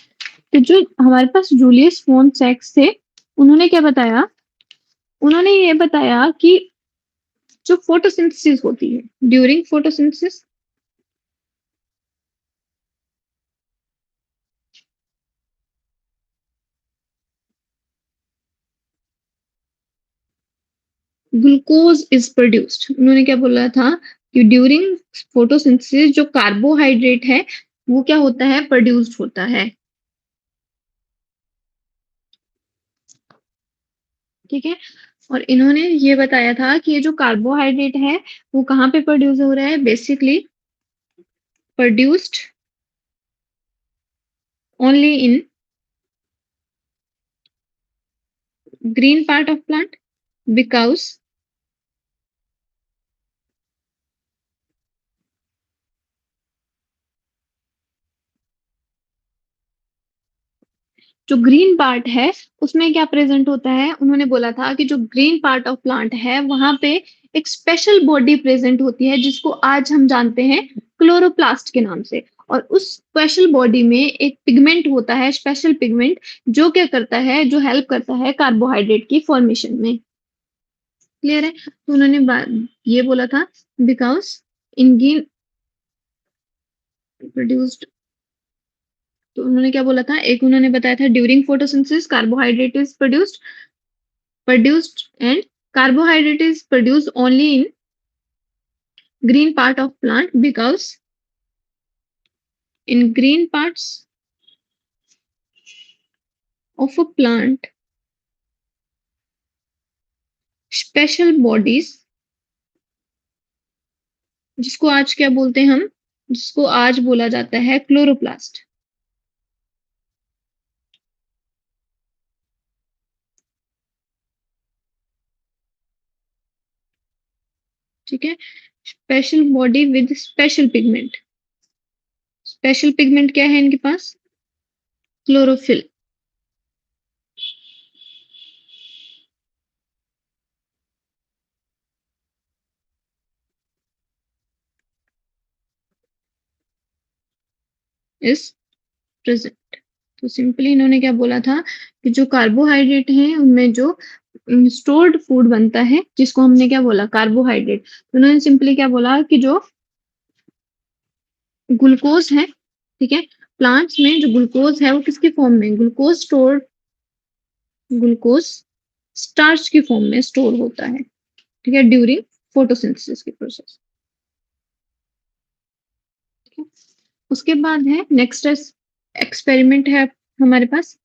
तो जो हमारे पास जूलियस वॉन सेक्स थे, उन्होंने क्या बताया? उन्होंने ये बताया कि जो फोटोसिंथेसिस होती है, during photosynthesis glucose is produced. उन्होंने क्या बोला था कि ड्यूरिंग फोटोसिंथेसिस जो कार्बोहाइड्रेट है वो क्या होता है? प्रोड्यूस्ड होता है, ठीक है? और इन्होंने ये बताया था कि ये जो कार्बोहाइड्रेट है वो कहाँ पे प्रोड्यूस हो रहा है? Basically produced only in green part of plant because जो ग्रीन पार्ट है उसमें क्या प्रेजेंट होता है? उन्होंने बोला था कि जो ग्रीन पार्ट ऑफ प्लांट है वहां पे एक स्पेशल बॉडी प्रेजेंट होती है जिसको आज हम जानते हैं क्लोरोप्लास्ट के नाम से। और उस स्पेशल बॉडी में एक पिगमेंट होता है, स्पेशल पिगमेंट, जो क्या करता है? जो हेल्प करता है कार्बोहाइड्रेट की फॉर्मेशन में। क्लियर है? तो उन्होंने ये बोला था बिकॉज इन ग्रीन प्रोड्यूस्ड, तो उन्होंने क्या बोला था? एक उन्होंने बताया था during photosynthesis carbohydrate is produced and carbohydrate is produced only in green part of plant because in green parts of a plant special bodies, जिसको आज क्या बोलते हैं हम? जिसको आज बोला जाता है क्लोरोप्लास्ट, ठीक है? Special body with special pigment. Special pigment क्या है इनके पास? क्लोरोफिल। Is present. तो सिंपली इन्होंने क्या बोला था कि जो कार्बोहाइड्रेट हैं उनमें जो स्टोर्ड फूड बनता है जिसको हमने क्या बोला कार्बोहाइड्रेट, तो उन्होंने सिंपली क्या बोला कि जो ग्लूकोज है, ठीक है, प्लांट्स में जो ग्लूकोज है वो किसके फॉर्म में, ग्लूकोज स्टार्च की फॉर्म में स्टोर होता है, ठीक है, ड्यूरिंग फोटोसिंथेसिस की प्रोसेस। ठीक है, उसके बाद है नेक्स्ट एक्सपेरिमेंट है हमारे पास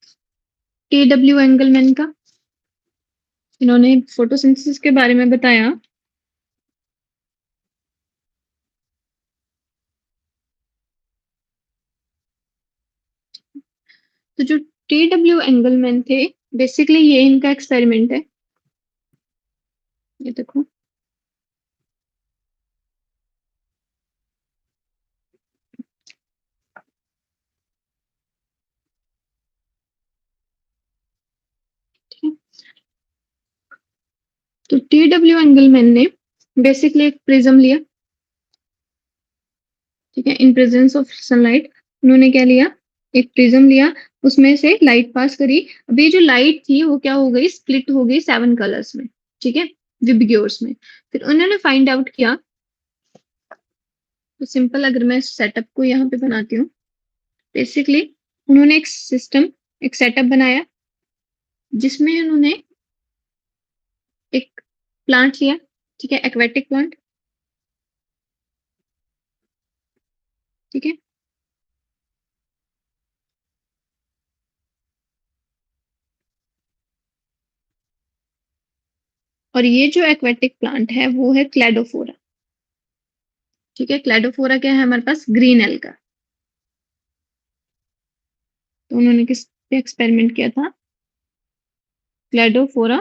KW एंगलमैन का। इन्होंने फोटोसिंथेसिस के बारे में बताया। तो जो TW एंगलमैन थे, बेसिकली ये इनका एक्सपेरिमेंट है, ये देखो, ठीक है। तो TW एंगलमैन ने बेसिकली एक प्रिज्म लिया, ठीक है, इन प्रेजेंस ऑफ सनलाइट उन्होंने क्या लिया, एक प्रिज्म लिया, उसमें से लाइट पास करी। अब ये जो लाइट थी वो क्या हो गई, स्प्लिट हो गई 7 कलर्स में, ठीक है, विबग्योर्स में। फिर उन्होंने फाइंड आउट किया। तो सिंपल अगर मैं सेटअप को यहाँ पे बनाती हूँ, बेसिकली उन्होंने एक सिस्टम, एक सेटअप बनाया जिसमें उन्होंने एक प्लांट लिया, ठीक है, एक्वेटिक प्लांट, ठीक है, और ये जो एक्वेटिक प्लांट है वो है क्लेडोफोरा, ठीक है। क्लेडोफोरा क्या है हमारे पास, ग्रीन एल्गा। तो उन्होंने किस पे एक्सपेरिमेंट किया था, क्लेडोफोरा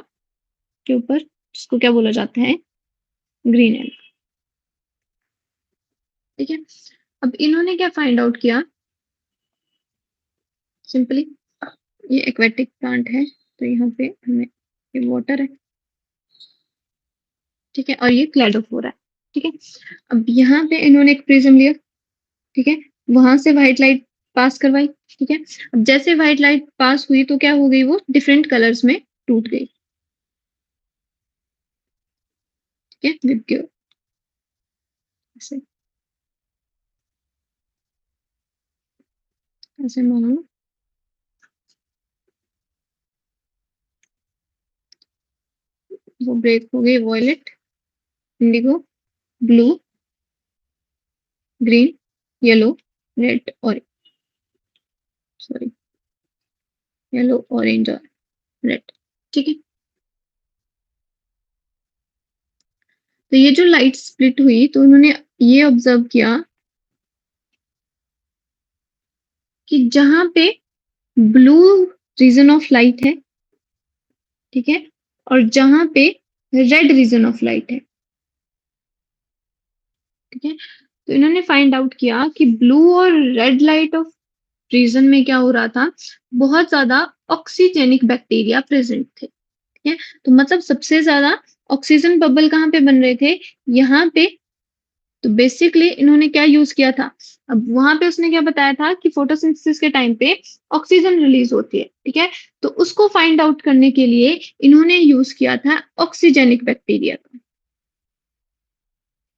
के ऊपर, जिसको क्या बोला जाता है, ग्रीन एल्गा, ठीक है। अब इन्होंने क्या फाइंड आउट किया, सिंपली ये एक्वेटिक प्लांट है, तो यहाँ पे हमें ये वाटर है, ठीक है, और ये क्लेडोफोरा है, ठीक है। अब यहाँ पे इन्होंने एक प्रिज्म लिया, ठीक है, वहां से व्हाइट लाइट पास करवाई, ठीक है। अब जैसे व्हाइट लाइट पास हुई तो क्या हो गई, वो डिफरेंट कलर्स में टूट गई, ठीक है, विबग्योर ऐसे, ऐसे मानो वो ब्रेक हो गई, violet, indigo, blue, green, yellow, red और सॉरी येलो, ऑरेंज और रेड, ठीक है। तो ये जो लाइट स्प्लिट हुई तो उन्होंने ये ऑब्जर्व किया कि जहां पे ब्लू रीजन ऑफ लाइट है, ठीक है, और जहां पे रेड रीजन ऑफ लाइट है, ठीक है, तो इन्होंने फाइंड आउट किया कि ब्लू और रेड लाइट ऑफ रीजन में क्या हो रहा था, बहुत ज्यादा ऑक्सीजेनिक बैक्टीरिया प्रेजेंट थे, ठीक है। तो मतलब सबसे ज्यादा ऑक्सीजन बबल कहाँ पे बन रहे थे, यहाँ पे। तो बेसिकली इन्होंने क्या यूज किया था, अब वहां पे उसने क्या बताया था कि फोटोसिंथेसिस के टाइम पे ऑक्सीजन रिलीज होती है, ठीक है, तो उसको फाइंड आउट करने के लिए इन्होंने यूज किया था ऑक्सीजेनिक बैक्टीरिया का,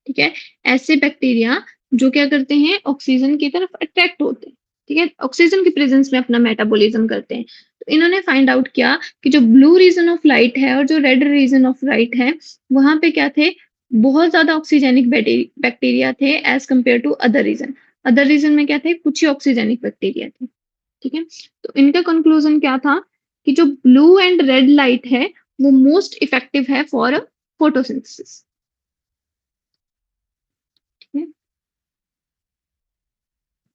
ठीक है। ऐसे बैक्टीरिया जो क्या करते हैं, ऑक्सीजन की तरफ अट्रैक्ट होते हैं, ठीक है, ऑक्सीजन की प्रेजेंस में अपना मेटाबॉलिज्म करते हैं। तो इन्होंने फाइंड आउट किया कि जो ब्लू रीजन ऑफ लाइट है और जो रेड रीजन ऑफ लाइट है, वहां पे क्या थे, बहुत ज्यादा ऑक्सीजेनिक बैक्टीरिया थे as compare to other region. Other region में क्या थे, कुछ ही ऑक्सीजेनिक बैक्टीरिया थे, ठीक है। तो इनका कंक्लूजन क्या था कि जो ब्लू एंड रेड लाइट है वो मोस्ट इफेक्टिव है फॉर फोटोसिंथेसिस, ठीक है।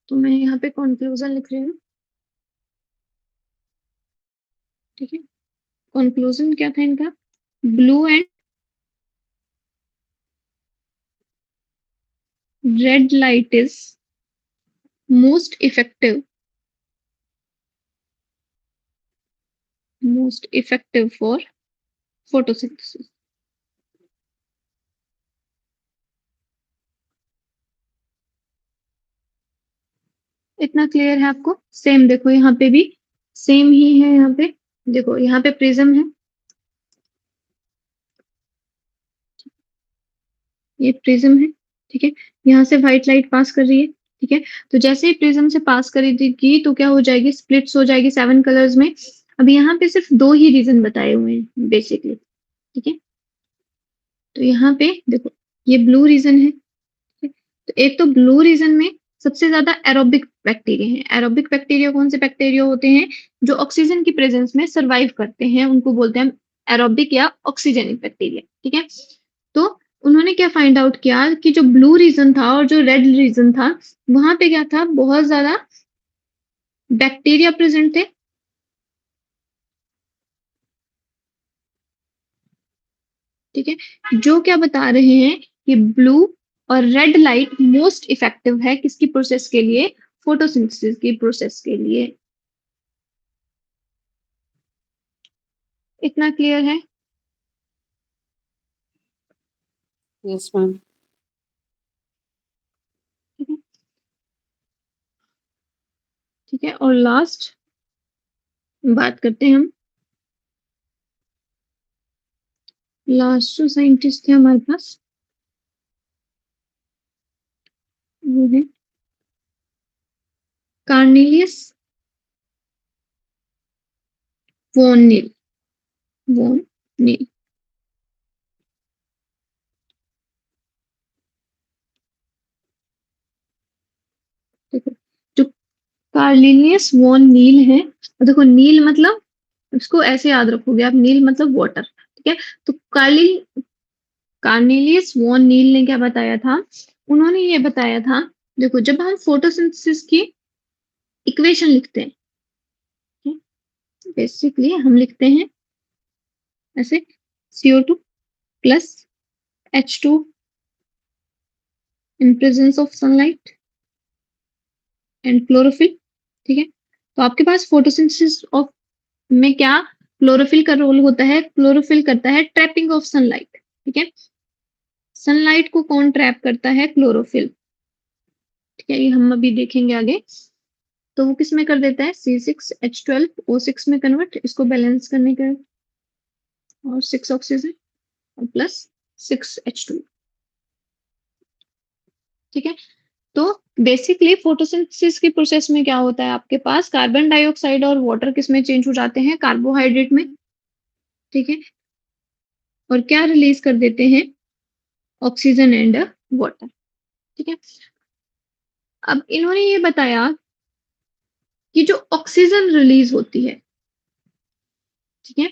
तो मैं यहाँ पे कंक्लूजन लिख रही हूँ, ठीक है। कंक्लूजन क्या था इनका, blue and red light is most effective most effective for photosynthesis. इतना क्लियर है आपको? सेम देखो यहाँ पे भी सेम ही है। यहाँ पे देखो, यहाँ पे प्रिज्म है, ये प्रिज्म है, ठीक है। यहाँ से व्हाइट लाइट पास कर रही है, ठीक है। तो जैसे ही प्रिज्म से पास करेगी तो क्या हो जाएगी, स्प्लिट्स हो जाएगी 7 कलर्स में। अब यहाँ पे सिर्फ 2 ही रीजन बताए हुए हैं बेसिकली, ठीक है। तो यहाँ पे देखो, ये ब्लू रीजन है, ठीक है? तो एक तो ब्लू रीजन में सबसे ज्यादा एरोबिक बैक्टीरिया हैं। एरोबिक बैक्टीरिया कौन से बैक्टीरिया होते हैं? जो ऑक्सीजन की प्रेजेंस में सरवाइव करते हैं, उनको बोलते हैं एरोबिक या ऑक्सीजेनिक बैक्टीरिया, ठीक है। तो उन्होंने क्या फाइंड आउट किया कि जो ब्लू रीजन था और जो रेड रीजन था, वहां पे क्या था, बहुत ज्यादा बैक्टीरिया प्रेजेंट थे, ठीक है। जो क्या बता रहे हैं कि ब्लू और रेड लाइट मोस्ट इफेक्टिव है किसकी प्रोसेस के लिए, फोटोसिंथेसिस की प्रोसेस के लिए। इतना क्लियर है? Yes, ma'am. ठीक है, ठीक है। और लास्ट बात करते हैं हम, लास्ट जो साइंटिस्ट थे हमारे पास वो है Cornelius Van Niel. Van Niel, देखो, जो कार्नेलियस वॉन नील है, और देखो नील मतलब, इसको ऐसे याद रखोगे आप, नील मतलब वाटर, ठीक है। तो कार्नेलियस वॉन नील ने क्या बताया था, उन्होंने ये बताया था, देखो जब हम फोटोसिंथेसिस की इक्वेशन लिखते हैं, बेसिकली हम लिखते हैं ऐसे, CO2 plus H2 in presence of sunlight and chlorophyll, ठीक है। तो आपके पास फोटोसिंथेसिस ऑफ में क्या क्लोरोफिल का रोल होता है, क्लोरोफिल करता है ट्रैपिंग ऑफ सनलाइट, ठीक है। सनलाइट को कौन ट्रैप करता है, क्लोरोफिल, ठीक है। ये हम अभी देखेंगे आगे। तो वो किस में कर देता है, C6H12O6 में कन्वर्ट, इसको बैलेंस करने का, और 6 ऑक्सीजन और प्लस 6H2, ठीक है। तो बेसिकली फोटोसिंथेसिस की प्रोसेस में क्या होता है, आपके पास कार्बन डाइऑक्साइड और वाटर किस में चेंज हो जाते हैं, कार्बोहाइड्रेट में, ठीक है। और क्या रिलीज कर देते हैं, ऑक्सीजन एंड वाटर, ठीक है। अब इन्होंने ये बताया कि जो ऑक्सीजन रिलीज होती है, ठीक है,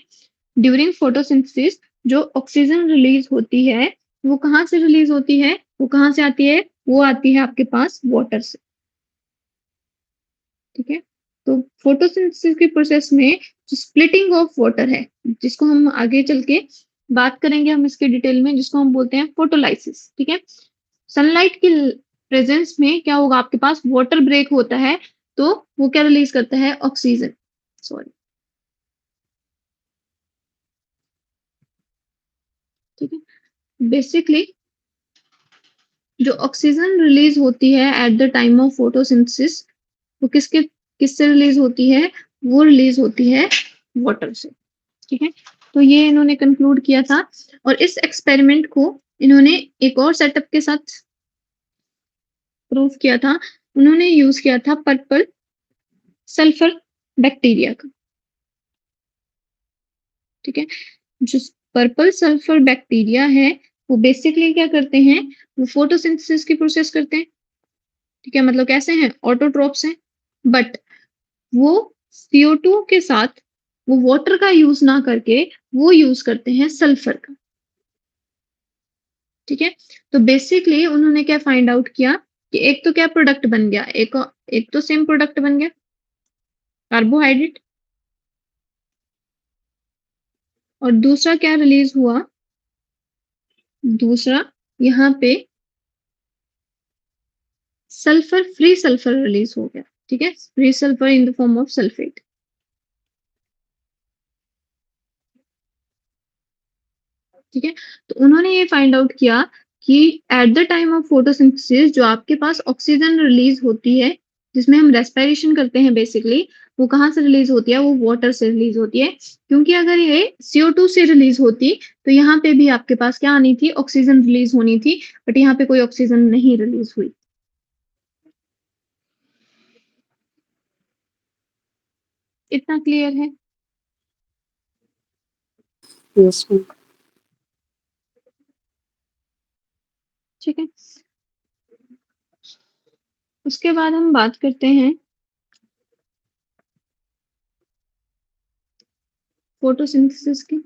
ड्यूरिंग फोटोसिंथेसिस जो ऑक्सीजन रिलीज होती है, वो कहाँ से रिलीज होती है, वो कहाँ से आती है, वो आती है आपके पास वाटर से, ठीक है। तो फोटोसिंथेसिस की प्रोसेस में जो स्प्लिटिंग ऑफ वाटर है, जिसको हम आगे चल के बात करेंगे हम इसके डिटेल में, जिसको हम बोलते हैं फोटोलाइसिस, ठीक है। सनलाइट की प्रेजेंस में क्या होगा, आपके पास वाटर ब्रेक होता है, तो वो क्या रिलीज करता है, ऑक्सीजन, सॉरी, ठीक है। बेसिकली जो ऑक्सीजन रिलीज होती है at the time of photosynthesis, वो किससे रिलीज होती है, वो रिलीज होती है वाटर से, ठीक है। तो ये इन्होंने कंक्लूड किया था, और इस एक्सपेरिमेंट को इन्होंने एक और सेटअप के साथ प्रूव किया था। उन्होंने यूज किया था पर्पल सल्फर बैक्टीरिया का, ठीक है। जो पर्पल सल्फर बैक्टीरिया है, वो बेसिकली क्या करते हैं, वो फोटोसिंथेसिस की प्रोसेस करते हैं, ठीक है। मतलब कैसे हैं, ऑटोट्रोप्स हैं, बट वो CO2 के साथ वो वाटर का यूज ना करके वो यूज करते हैं सल्फर का, ठीक है। तो बेसिकली उन्होंने क्या फाइंड आउट किया कि एक तो क्या प्रोडक्ट बन गया, एक तो सेम प्रोडक्ट बन गया, कार्बोहाइड्रेट, और दूसरा क्या रिलीज हुआ, दूसरा यहाँ पे सल्फर, फ्री सल्फर रिलीज हो गया, ठीक है, free sulphur in the form of sulphate, ठीक है? तो उन्होंने ये फाइंड आउट किया कि at the time of photosynthesis जो आपके पास ऑक्सीजन रिलीज़ होती है, जिसमें हम रेस्पिरेशन करते हैं बेसिकली, वो कहाँ से रिलीज़ होती है? वो वाटर से रिलीज़ होती है। क्योंकि अगर ये CO2 से रिलीज़ होती, तो यहाँ पे भी आपके पास क्या आनी थी? ऑक्सीजन रिलीज़ होनी थी, बट यहाँ पे कोई ऑक्सीजन नहीं रिलीज़ हुई। इतना क्लियर है? Yes, ma'am. ठीक है? उसके बाद हम बात करते हैं फोटोसिंथेसिस की।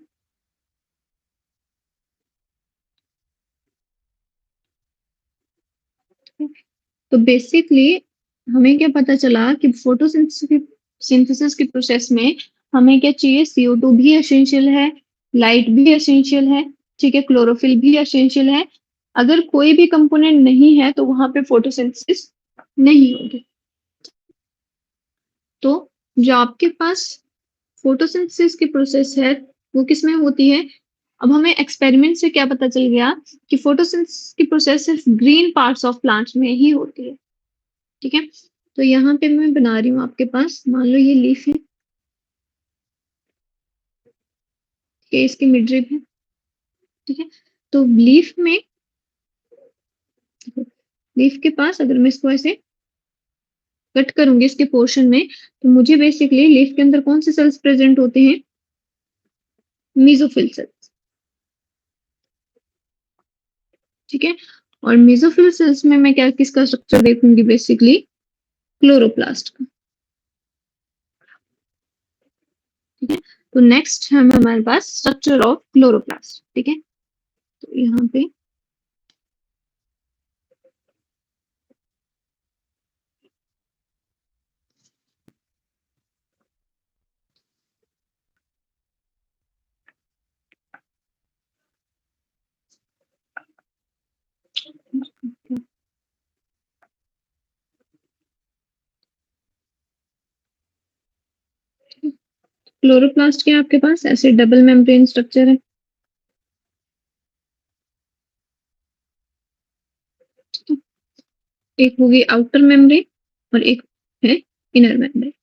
तो बेसिकली हमें क्या पता चला कि फोटोसिंथेसिस की प्रोसेस में हमें क्या चाहिए? CO2 भी एसेंशियल है, लाइट भी एसेंशियल है, ठीक है, क्लोरोफिल भी एसेंशियल है। अगर कोई भी कंपोनेंट नहीं है तो वहां पे फोटोसिंथेसिस नहीं होगी। तो जो आपके पास फोटोसिंथेसिस की प्रोसेस है वो किसमें होती है? अब हमें एक्सपेरिमेंट से क्या पता चल गया कि फोटोसिंथेसिस की प्रोसेस सिर्फ ग्रीन पार्ट्स ऑफ प्लांट्स में ही होती है। ठीक है? तो यहाँ पे मैं बना रही हूँ आपके पास, मान लो ये लीफ है, ये इसकी मिडरिब है, ठीक है? तो लीफ के पास अगर मैं इसको ऐसे कट करूंगी इसके पोर्शन में, तो मुझे बेसिकली लीफ के अंदर कौन से सेल्स प्रेजेंट होते हैं? मीजोफिल सेल्स, ठीक है? और मीजोफिल सेल्स में मैं क्या किसका स्ट्रक्चर देखूंगी? बेसिकली क्लोरोप्लास्ट का, ठीक है? तो नेक्स्ट है हमारे पास स्ट्रक्चर ऑफ क्लोरोप्लास्ट, ठीक है? तो यहाँ पे क्लोरोप्लास्ट के आपके पास ऐसे डबल मेम्ब्रेन स्ट्रक्चर है, ठीक है? एक होगी आउटर मेम्ब्रेन और एक है इनर मेम्ब्रेन।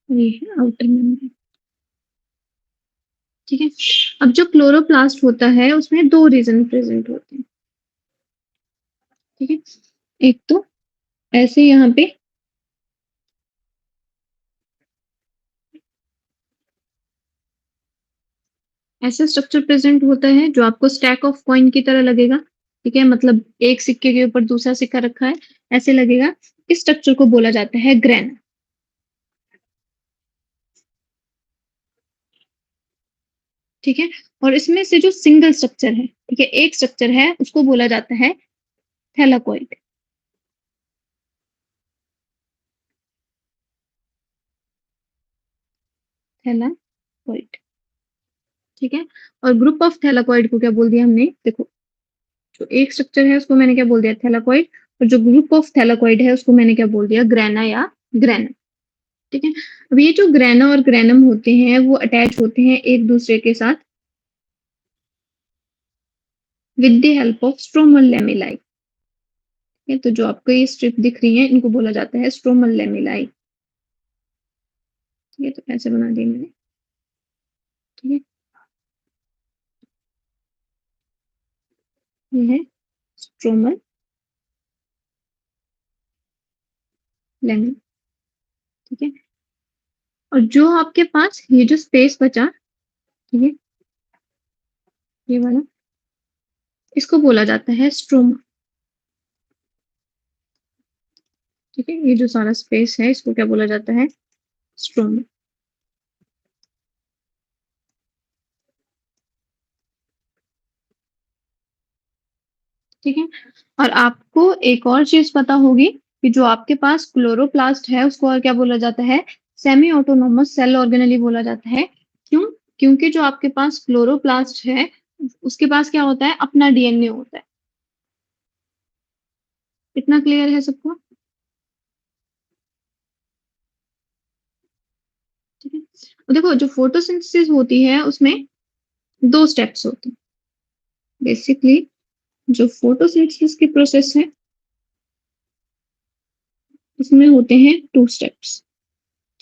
ये है आउटर मेम्ब्रेन, ठीक है? अब जो क्लोरोप्लास्ट होता है उसमें दो रीजन प्रेजेंट होते हैं, ठीक है? एक तो ऐसे यहाँ पे ऐसे स्ट्रक्चर प्रेजेंट होता है जो आपको स्टैक ऑफ कॉइन की तरह लगेगा, ठीक है? मतलब एक सिक्के के ऊपर दूसरा सिक्का रखा है, ऐसे लगेगा। इस स्ट्रक्चर को बोला जाता है ग्रेन, ठीक है? और इसमें से जो सिंगल स्ट्रक्चर है, ठीक है, एक स्ट्रक्चर है, उसको बोला जाता है थैलाकोइड, थैलाकोइड, ठीक है? और ग्रुप ऑफ थैलाकोइड को क्या बोल दिया हमने? देखो, जो एक स्ट्रक्चर है उसको मैंने क्या बोल दिया? थैलाकोइड। और जो ग्रुप ऑफ थैलाकोइड है उसको मैंने क्या बोल दिया? ग्रेना या ग्रेनम, ठीक है? अब ये जो ग्रेना और ग्रेनम होते हैं वो अटैच होते हैं एक दूसरे के साथ with the help of stromal lamellae, ठीक है? तो जो आपको ये स्ट्रिप दिख रही है इनको बोला जाता है स्ट्रोमल लेमेलाई, ठीक है? तो ऐसे बना दिया मैंने, ठीक है? ये है स्ट्रोमल लेमेला, ठीक है? और जो आपके पास ये जो स्पेस बचा, ठीक है, ये वाला, इसको बोला जाता है स्ट्रोमा, ठीक है? ये जो सारा स्पेस है इसको क्या बोला जाता है? स्ट्रोमा, ठीक है? और आपको एक और चीज पता होगी कि जो आपके पास क्लोरोप्लास्ट है उसको और क्या बोला जाता है? सेमी ऑटोनोमस सेल ऑर्गेनेली बोला जाता है। क्यों? क्योंकि जो आपके पास क्लोरोप्लास्ट है उसके पास क्या होता है? अपना DNA होता है। इतना क्लियर है सबको? ठीक है। और देखो जो फोटोसिंथेसिस होती है उसमें 2 स्टेप्स होते हैं। बेसिकली जो फोटोसिंथेसिस की प्रोसेस है उसमें होते हैं 2 स्टेप्स,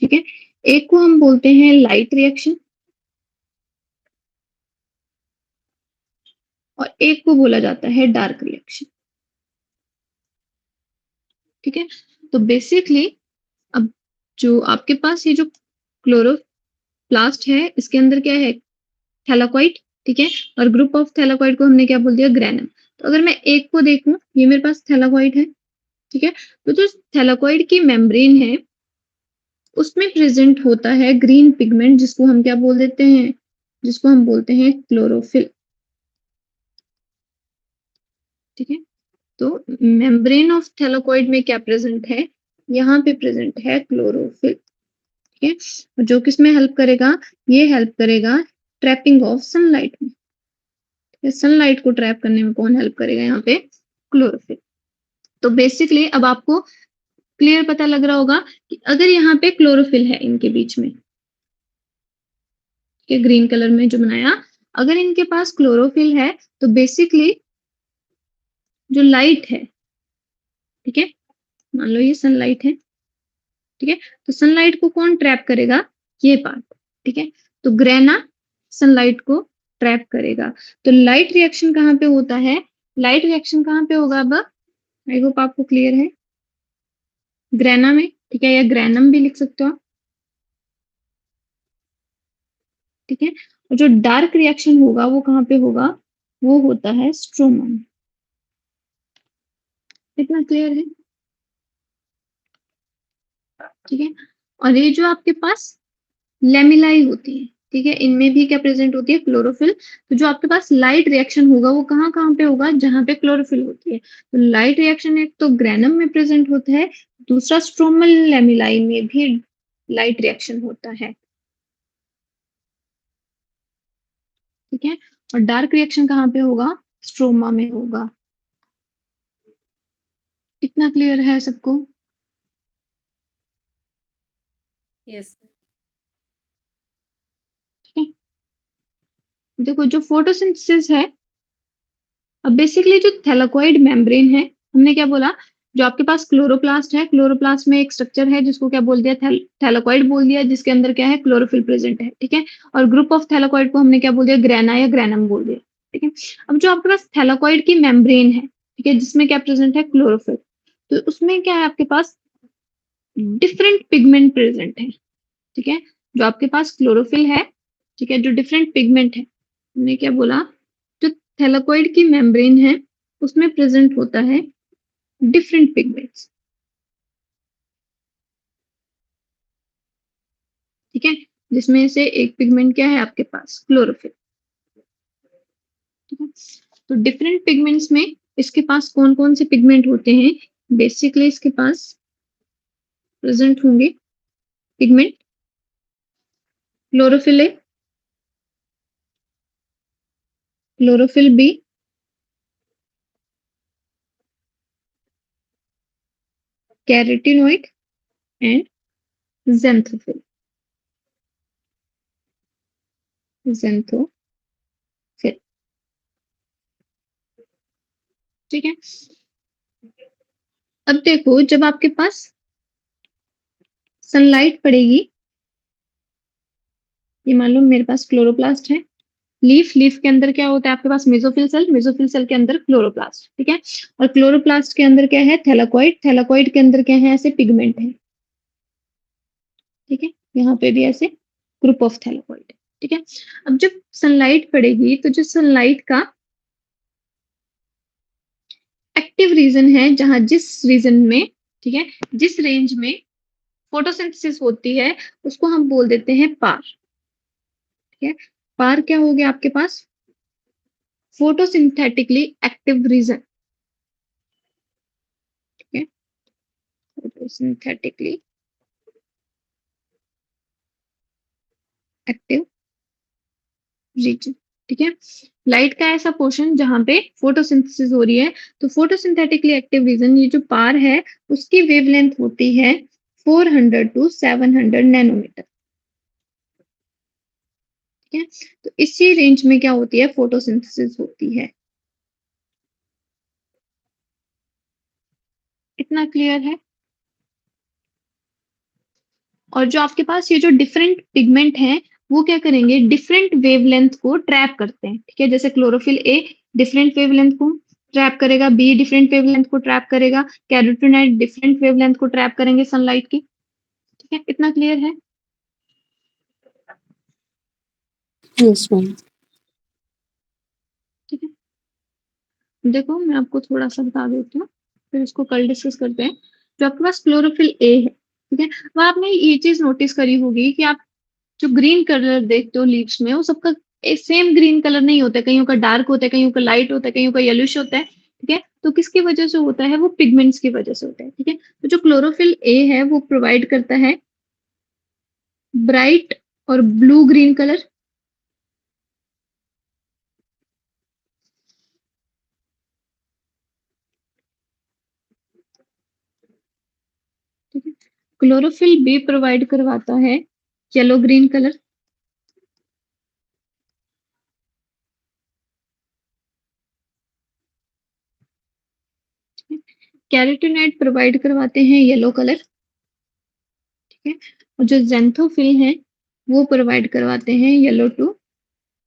ठीक है। एक को हम बोलते हैं लाइट रिएक्शन और एक को बोला जाता है डार्क रिएक्शन, ठीक है। तो बेसिकली अब जो आपके पास ये जो क्लोरोप्लास्ट है इसके अंदर क्या है, थैलाकोइड, ठीक है। और ग्रुप ऑफ थैलाकोइड को हमने क्या बोल दिया, ग्रेनम। तो अगर मैं एक को देखूं, ये मेरे पास थैलाकोइड है, ठीक है। तो जो थैलाकोइड की मेम्ब्रेन है उसमें प्रेजेंट होता है ग्रीन पिगमेंट, जिसको हम क्या बोल देते हैं, जिसको हम बोलते हैं क्लोरोफिल, ठीक है। तो मेम्ब्रेन ऑफ थैलाकोइड में क्या प्रेजेंट है, यहाँ पे प्रेजेंट है क्लोरोफिल, ठीक है। जो किसमें हेल्प करेगा, ये हेल्प करेगा ट्रैपिंग ऑफ सनलाइट में। सनलाइट को ट्रैप करने में कौन हेल्प करेगा, यहाँ पे क्लोरोफिल। तो बेसिकली अब आपको क्लियर पता लग रहा होगा कि अगर यहाँ पे क्लोरोफिल है इनके बीच में, के ग्रीन कलर में जो बनाया, अगर इनके पास क्लोरोफिल है तो बेसिकली जो लाइट है, ठीक है, मान लो ये सनलाइट है, ठीक है। तो सनलाइट को कौन ट्रैप करेगा, ये पार्ट, ठीक है। तो ग्रेना सनलाइट को ट्रैप करेगा। तो लाइट रिएक्शन कहाँ पे होता है, लाइट रिएक्शन कहाँ पे होगा, अब आई होप आपको क्लियर है, ग्रेना में, ठीक है, या ग्रेनम भी लिख सकते हो आप, ठीक है। और जो डार्क रिएक्शन होगा वो कहाँ पे होगा, वो होता है स्ट्रोमा में। इतना क्लियर है, ठीक है। और ये जो आपके पास लेमिलाई होती है, ठीक है, इनमें भी क्या प्रेजेंट होती है, क्लोरोफिल। तो जो आपके पास लाइट रिएक्शन होगा वो कहाँ कहाँ पे होगा, जहाँ पे क्लोरोफिल होती है। तो लाइट रिएक्शन एक तो ग्रेनम में प्रेजेंट होता है, दूसरा स्ट्रोमल लेमिलाई में भी लाइट रिएक्शन होता है, ठीक है। और डार्क रिएक्शन कहाँ पे होगा, स्ट्रोमा में होगा। इतना क्लियर है सबको, Yes. ठीक है। देखो जो फोटोसिंथेसिस है, अब बेसिकली जो थैलाकोइड मेम्ब्रेन है, हमने क्या बोला, जो आपके पास क्लोरोप्लास्ट है, क्लोरोप्लास्ट में एक स्ट्रक्चर है जिसको क्या बोल दिया, थैलाकोइड बोल दिया, जिसके अंदर क्या है, क्लोरोफिल प्रेजेंट है, ठीक है। और ग्रुप ऑफ थैलाकोइड को हमने क्या बोल दिया, ग्रेना या ग्रेनम बोल दिया, ठीक है। अब जो आपके पास थैलाकोइड की मेम्ब्रेन है, ठीक है, जिसमें क्या प्रेजेंट है, क्लोरोफिल। तो उसमें क्या है आपके पास, डिफरेंट पिगमेंट प्रेजेंट है, ठीक है। जो आपके पास क्लोरोफिल है, ठीक है, जो डिफरेंट पिगमेंट है, हमने क्या बोला, जो थैलाकोइड की मेम्ब्रेन है उसमें प्रेजेंट होता है डिफरेंट पिगमेंट्स, ठीक है। जिसमें से एक पिगमेंट क्या है आपके पास, क्लोरोफिल, ठीक है। तो डिफरेंट पिगमेंट्स में इसके पास कौन कौन से पिगमेंट होते हैं, बेसिकली इसके पास प्रेजेंट होंगे pigment chlorophyll A, chlorophyll B, carotenoid and xanthophyll, xanthophyll, ठीक है। अब देखो जब आपके पास सनलाइट पड़ेगी, ये मान लो मेरे पास क्लोरोप्लास्ट है, लीफ के अंदर क्या होता है आपके पास, मेसोफिल सेल के अंदर क्लोरोप्लास्ट, ठीक है। और क्लोरोप्लास्ट के अंदर क्या है, थैलाकोइड, थैलाकोइड के अंदर क्या है, ऐसे पिगमेंट है, ठीक है। यहाँ पे भी ऐसे ग्रुप ऑफ थैलाकोइड, ठीक है। अब जब सनलाइट पड़ेगी तो जो सनलाइट का एक्टिव रीजन है, जहां जिस रीजन में, ठीक है, जिस रेंज में फोटोसिंथेसिस होती है उसको हम बोल देते हैं पार, ठीक है। पार क्या हो गया आपके पास, फोटोसिंथेटिकली एक्टिव रीजन, ठीक है, फोटोसिंथेटिकली एक्टिव रीजन, ठीक है। लाइट का ऐसा पोर्शन जहां पे फोटोसिंथेसिस हो रही है, तो फोटोसिंथेटिकली एक्टिव रीजन, ये जो पार है उसकी वेवलेंथ होती है 400 to 700 नैनोमीटर, ठीक है? तो इसी रेंज में क्या होती है, फोटोसिंथेसिस होती है। इतना क्लियर है? और जो आपके पास ये जो डिफरेंट पिगमेंट हैं, वो क्या करेंगे, डिफरेंट वेवलेंथ को ट्रैप करते हैं, ठीक है? जैसे क्लोरोफिल ए डिफरेंट वेवलेंथ को ट्रैप करेगा, बी डिफरेंट वेवलेंथ को ट्रैप करेगा, कैरोटीनॉइड डिफरेंट वेवलेंथ को ट्रैप करेंगे सनलाइट की, ठीक है? इतना क्लियर है? Yes, ma'am. ठीक है? देखो मैं आपको थोड़ा-सा बता देती हूँ, फिर इसको कल डिस्कस करते हैं। जो आपके पास क्लोरोफिल ए है, ठीक है? वो आपने ये चीज़ नोटिस करी होगी कि आप जो ग्रीन कलर देखते हो लीव्स में, वो सबका सेम ग्रीन कलर नहीं होता है, कईयों का डार्क होता है, कईयों का लाइट होता है, कईयों का येलोइश होता है, ठीक है? तो किसकी वजह से होता है? वो पिगमेंट्स की वजह से होता है, ठीक है? तो जो क्लोरोफिल ए है, वो प्रोवाइड करता है ब्राइट और ब्लू ग्रीन कलर, ठीक है? क्लोरोफिल बी प्रोवाइड करवाता है yellow green colour, carotenoid provide करवाते हैं येलो कलर, ठीक है? और जो ज़ैंथोफिल है, वो प्रोवाइड करवाते हैं yellow to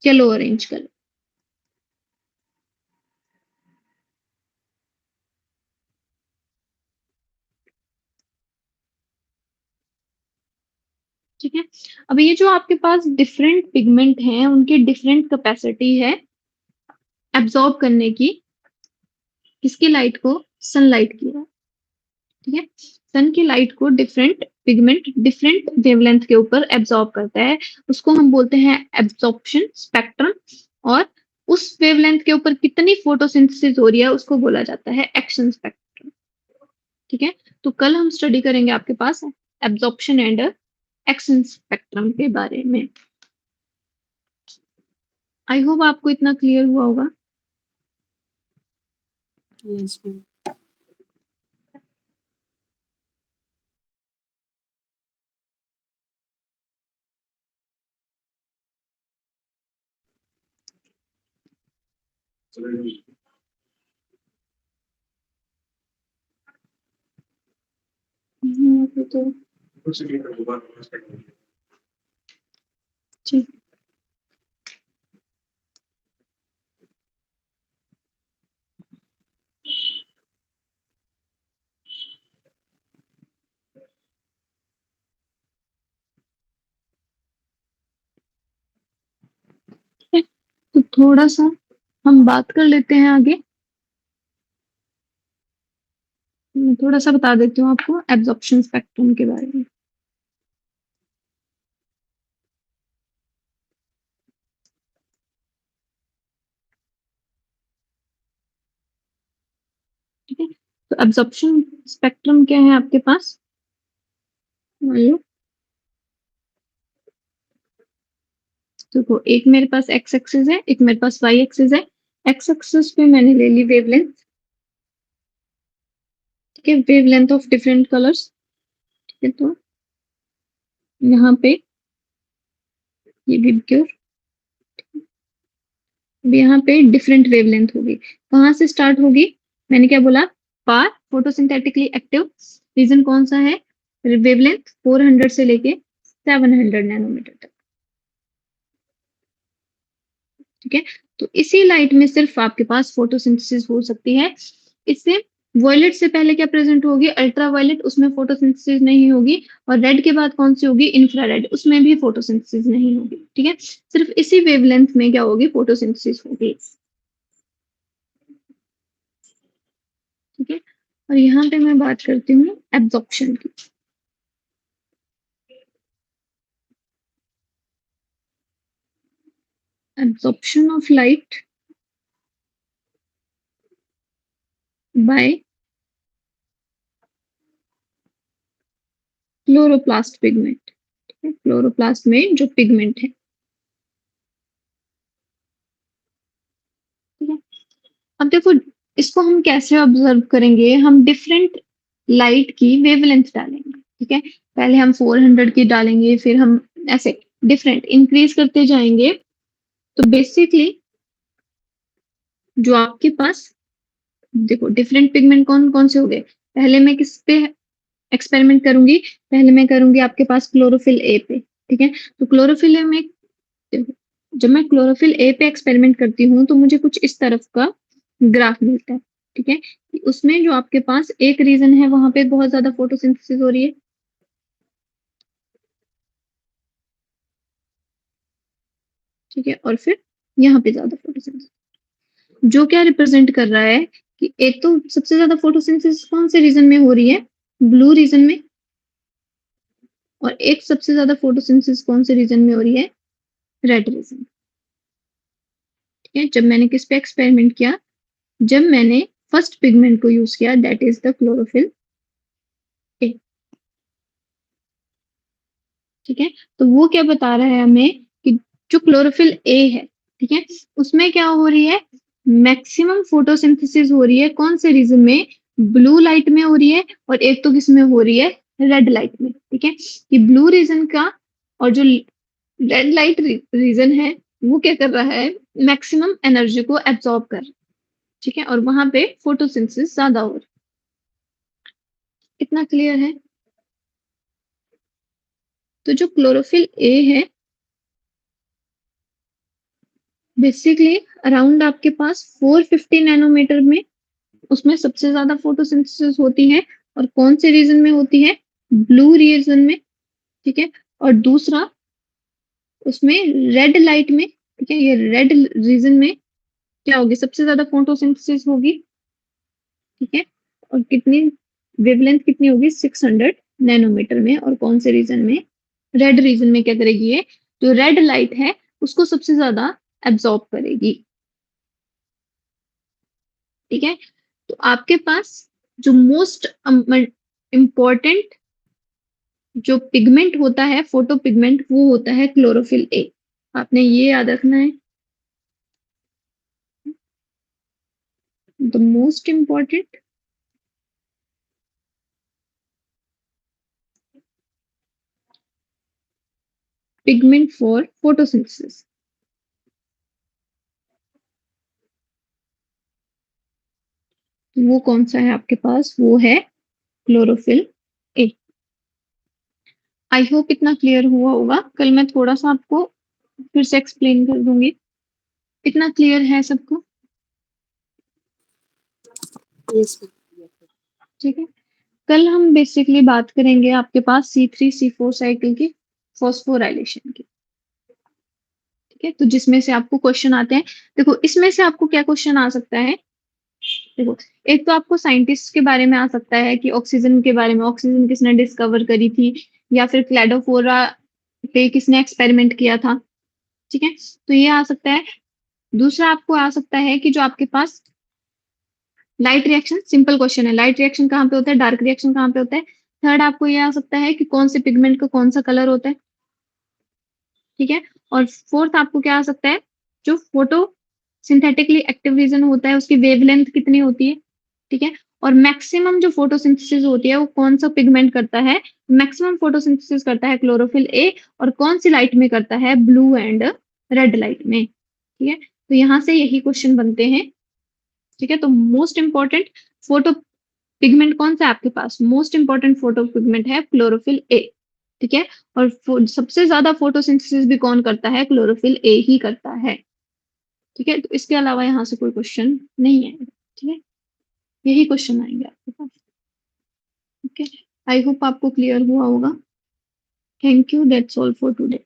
yellow orange colour. ठीक है? अब ये जो आपके पास डिफरेंट पिगमेंट हैं, उनकी डिफरेंट कैपेसिटी है एब्जॉर्ब करने की, किसकी लाइट को? सनलाइट की, ठीक है? सन की लाइट को डिफरेंट पिगमेंट डिफरेंट वेवलेंथ के ऊपर एब्जॉर्ब करता है, उसको हम बोलते हैं एब्जॉर्प्शन स्पेक्ट्रम। और उस वेवलेंथ के ऊपर कितनी फोटोसिंथेसिस हो रही है, उसको बोला जाता है एक्शन स्पेक्ट्रम, ठीक है? तो कल हम स्टडी करेंगे आपके पास एब्जॉर्प्शन एंड एक्शन स्पेक्ट्रम के बारे में। आई होप आपको इतना क्लियर हुआ होगा। Yes, ma'am. अभी तो ठीक है, तो थोड़ा सा हम बात कर लेते हैं आगे। मैं थोड़ा सा बता देती हूँ आपको एब्जॉर्प्शन स्पेक्ट्रम के बारे में। ठीक है? तो एब्जॉर्प्शन स्पेक्ट्रम क्या है आपके पास? मान लो देखो, एक मेरे पास एक्स एक्सिस है, एक मेरे पास वाई एक्सिस है। एक्स एक्सिस पे मैंने ले ली वेवलेंथ, ठीक है? वेवलेंथ ऑफ डिफरेंट कलर्स, ठीक है? तो यहाँ पे ये भी प्योर, अब यहाँ पे डिफरेंट वेवलेंथ होगी। कहाँ से स्टार्ट होगी? मैंने क्या बोला? फार फोटोसिंथेटिकली एक्टिव रीजन कौन सा है? वेवलेंथ 400 से लेके 700 नैनोमीटर तक, ठीक है? तो इसी लाइट में सिर्फ आपके पास फोटोसिंथेसिस हो सकती है। इससे वॉयलेट से पहले क्या प्रेजेंट होगी? अल्ट्रावायलेट, उसमें फोटोसिंथेसिस नहीं होगी। और रेड के बाद कौन सी होगी? इंफ्रारेड, उसमें भी फोटोसिंथेसिस नहीं होगी, ठीक है? सिर्फ इसी वेवलेंथ में क्या होगी? फोटोसिंथेसिस होगी, ठीक है? और यहाँ पे मैं बात करती हूँ एब्जॉर्प्शन की। Absorption of light by chloroplast pigment, ठीक है? क्लोरोप्लास्ट में जो पिगमेंट है, ठीक है? अब देखो, इसको हम कैसे ऑब्जर्व करेंगे? हम डिफरेंट लाइट की वेवलेंथ डालेंगे, ठीक है? पहले हम 400 की डालेंगे, फिर हम ऐसे डिफरेंट इंक्रीज करते जाएंगे तो बेसिकली जो आपके पास देखो डिफरेंट पिगमेंट कौन कौन से हो गए। पहले मैं किस पे एक्सपेरिमेंट करूंगी, पहले मैं करूंगी आपके पास क्लोरोफिल ए पे। ठीक है, तो क्लोरोफिल ए में देखो, जब मैं क्लोरोफिल ए पे एक्सपेरिमेंट करती हूँ तो मुझे कुछ इस तरफ का ग्राफ मिलता है। ठीक है, कि उसमें जो आपके पास एक रीजन है वहां पे बहुत ज्यादा फोटोसिंथेसिस हो रही है। ठीक है, और फिर यहाँ पे ज्यादा फोटोसिंथेसिस, जो क्या रिप्रेजेंट कर रहा है कि एक तो सबसे ज्यादा फोटोसिंथेसिस कौन से रीजन में हो रही है, ब्लू रीजन में, और एक सबसे ज्यादा फोटोसिंथेसिस कौन से रीजन में हो रही है, रेड रीजन। ठीक है, जब मैंने किस पे एक्सपेरिमेंट किया, जब मैंने फर्स्ट पिगमेंट को यूज किया that is the chlorophyll A. ठीक है, तो वो क्या बता रहा है हमें कि जो क्लोरोफिल ए है, ठीक है, उसमें क्या हो रही है, मैक्सिमम फोटोसिंथेसिस हो रही है कौन से रीजन में, ब्लू लाइट में हो रही है, और एक तो किस में हो रही है, रेड लाइट में। ठीक है, कि ब्लू रीजन का और जो रेड लाइट रीजन है वो क्या कर रहा है, मैक्सिमम एनर्जी को एब्सॉर्ब कर रहा है। ठीक है, और वहां पे फोटोसिंथेसिस ज्यादा हो रहा है। कितना क्लियर है। तो जो क्लोरोफिल ए है बेसिकली अराउंड आपके पास 450 नैनोमीटर में, उसमें सबसे ज्यादा फोटोसिंथेसिस होती है, और कौन से रीजन में होती है, ब्लू रीजन में। ठीक है, और दूसरा उसमें रेड लाइट में। ठीक है, ये रेड रीजन में क्या होगी, सबसे ज्यादा फोटोसिंथेसिस होगी। ठीक है, और कितनी वेवलेंथ कितनी होगी, 600 नैनोमीटर में, और कौन से रीजन में, रेड रीजन में क्या करेगी ये, जो रेड लाइट है उसको सबसे ज्यादा एब्सॉर्ब करेगी। ठीक है, तो आपके पास जो मोस्ट इम्पोर्टेंट जो पिगमेंट होता है, फोटो पिगमेंट, वो होता है क्लोरोफिल ए। आपने ये याद रखना है, the most important pigment for photosynthesis. वो कौन सा है आपके पास, वो है क्लोरोफिल ए। आई होप इतना क्लियर हुआ होगा, कल मैं थोड़ा सा आपको फिर से एक्सप्लेन कर दूंगी। इतना क्लियर है सबको। Yes, ma'am. ठीक है, कल हम बेसिकली बात करेंगे आपके पास C3C4 साइकिल की फॉस्फोराइलेशन की। ठीक है, तो जिसमें से आपको क्वेश्चन आते हैं, देखो इसमें से आपको क्या क्वेश्चन आ सकता है, देखो एक तो आपको साइंटिस्ट के बारे में आ सकता है कि ऑक्सीजन के बारे में, ऑक्सीजन किसने डिस्कवर करी थी, या फिर क्लैडोफोरा पे किसने एक्सपेरिमेंट किया था। ठीक है, तो ये आ सकता है। दूसरा आपको आ सकता है कि जो आपके पास लाइट रिएक्शन, सिंपल क्वेश्चन है, लाइट रिएक्शन कहाँ पे होता है, डार्क रिएक्शन कहाँ पे होता है। थर्ड आपको ये आ सकता है कि कौन से पिगमेंट का कौन सा कलर होता है। ठीक है, और फोर्थ आपको क्या आ सकता है, जो फोटो सिंथेटिकली एक्टिव रीजन होता है उसकी वेवलेंथ कितनी होती है। ठीक है, और मैक्सिमम जो फोटोसिंथेसिस होती है वो कौन सा पिगमेंट करता है, मैक्सिमम फोटोसिंथेसिस करता है क्लोरोफिल ए, और कौन सी लाइट में करता है, ब्लू एंड रेड लाइट में। ठीक है, तो यहाँ से यही क्वेश्चन बनते हैं। ठीक है, तो मोस्ट इंपॉर्टेंट फोटो पिगमेंट कौन सा है आपके पास, मोस्ट इंपॉर्टेंट फोटो पिगमेंट है क्लोरोफिल ए। ठीक है, और सबसे ज्यादा फोटोसिंथेसिस भी कौन करता है, क्लोरोफिल ए ही करता है। ठीक है, तो इसके अलावा यहाँ से कोई क्वेश्चन नहीं आएगा। ठीक है, यही क्वेश्चन आएंगे आपके पास। ओके, आई होप आपको क्लियर हुआ होगा। Thank you, that's all for today.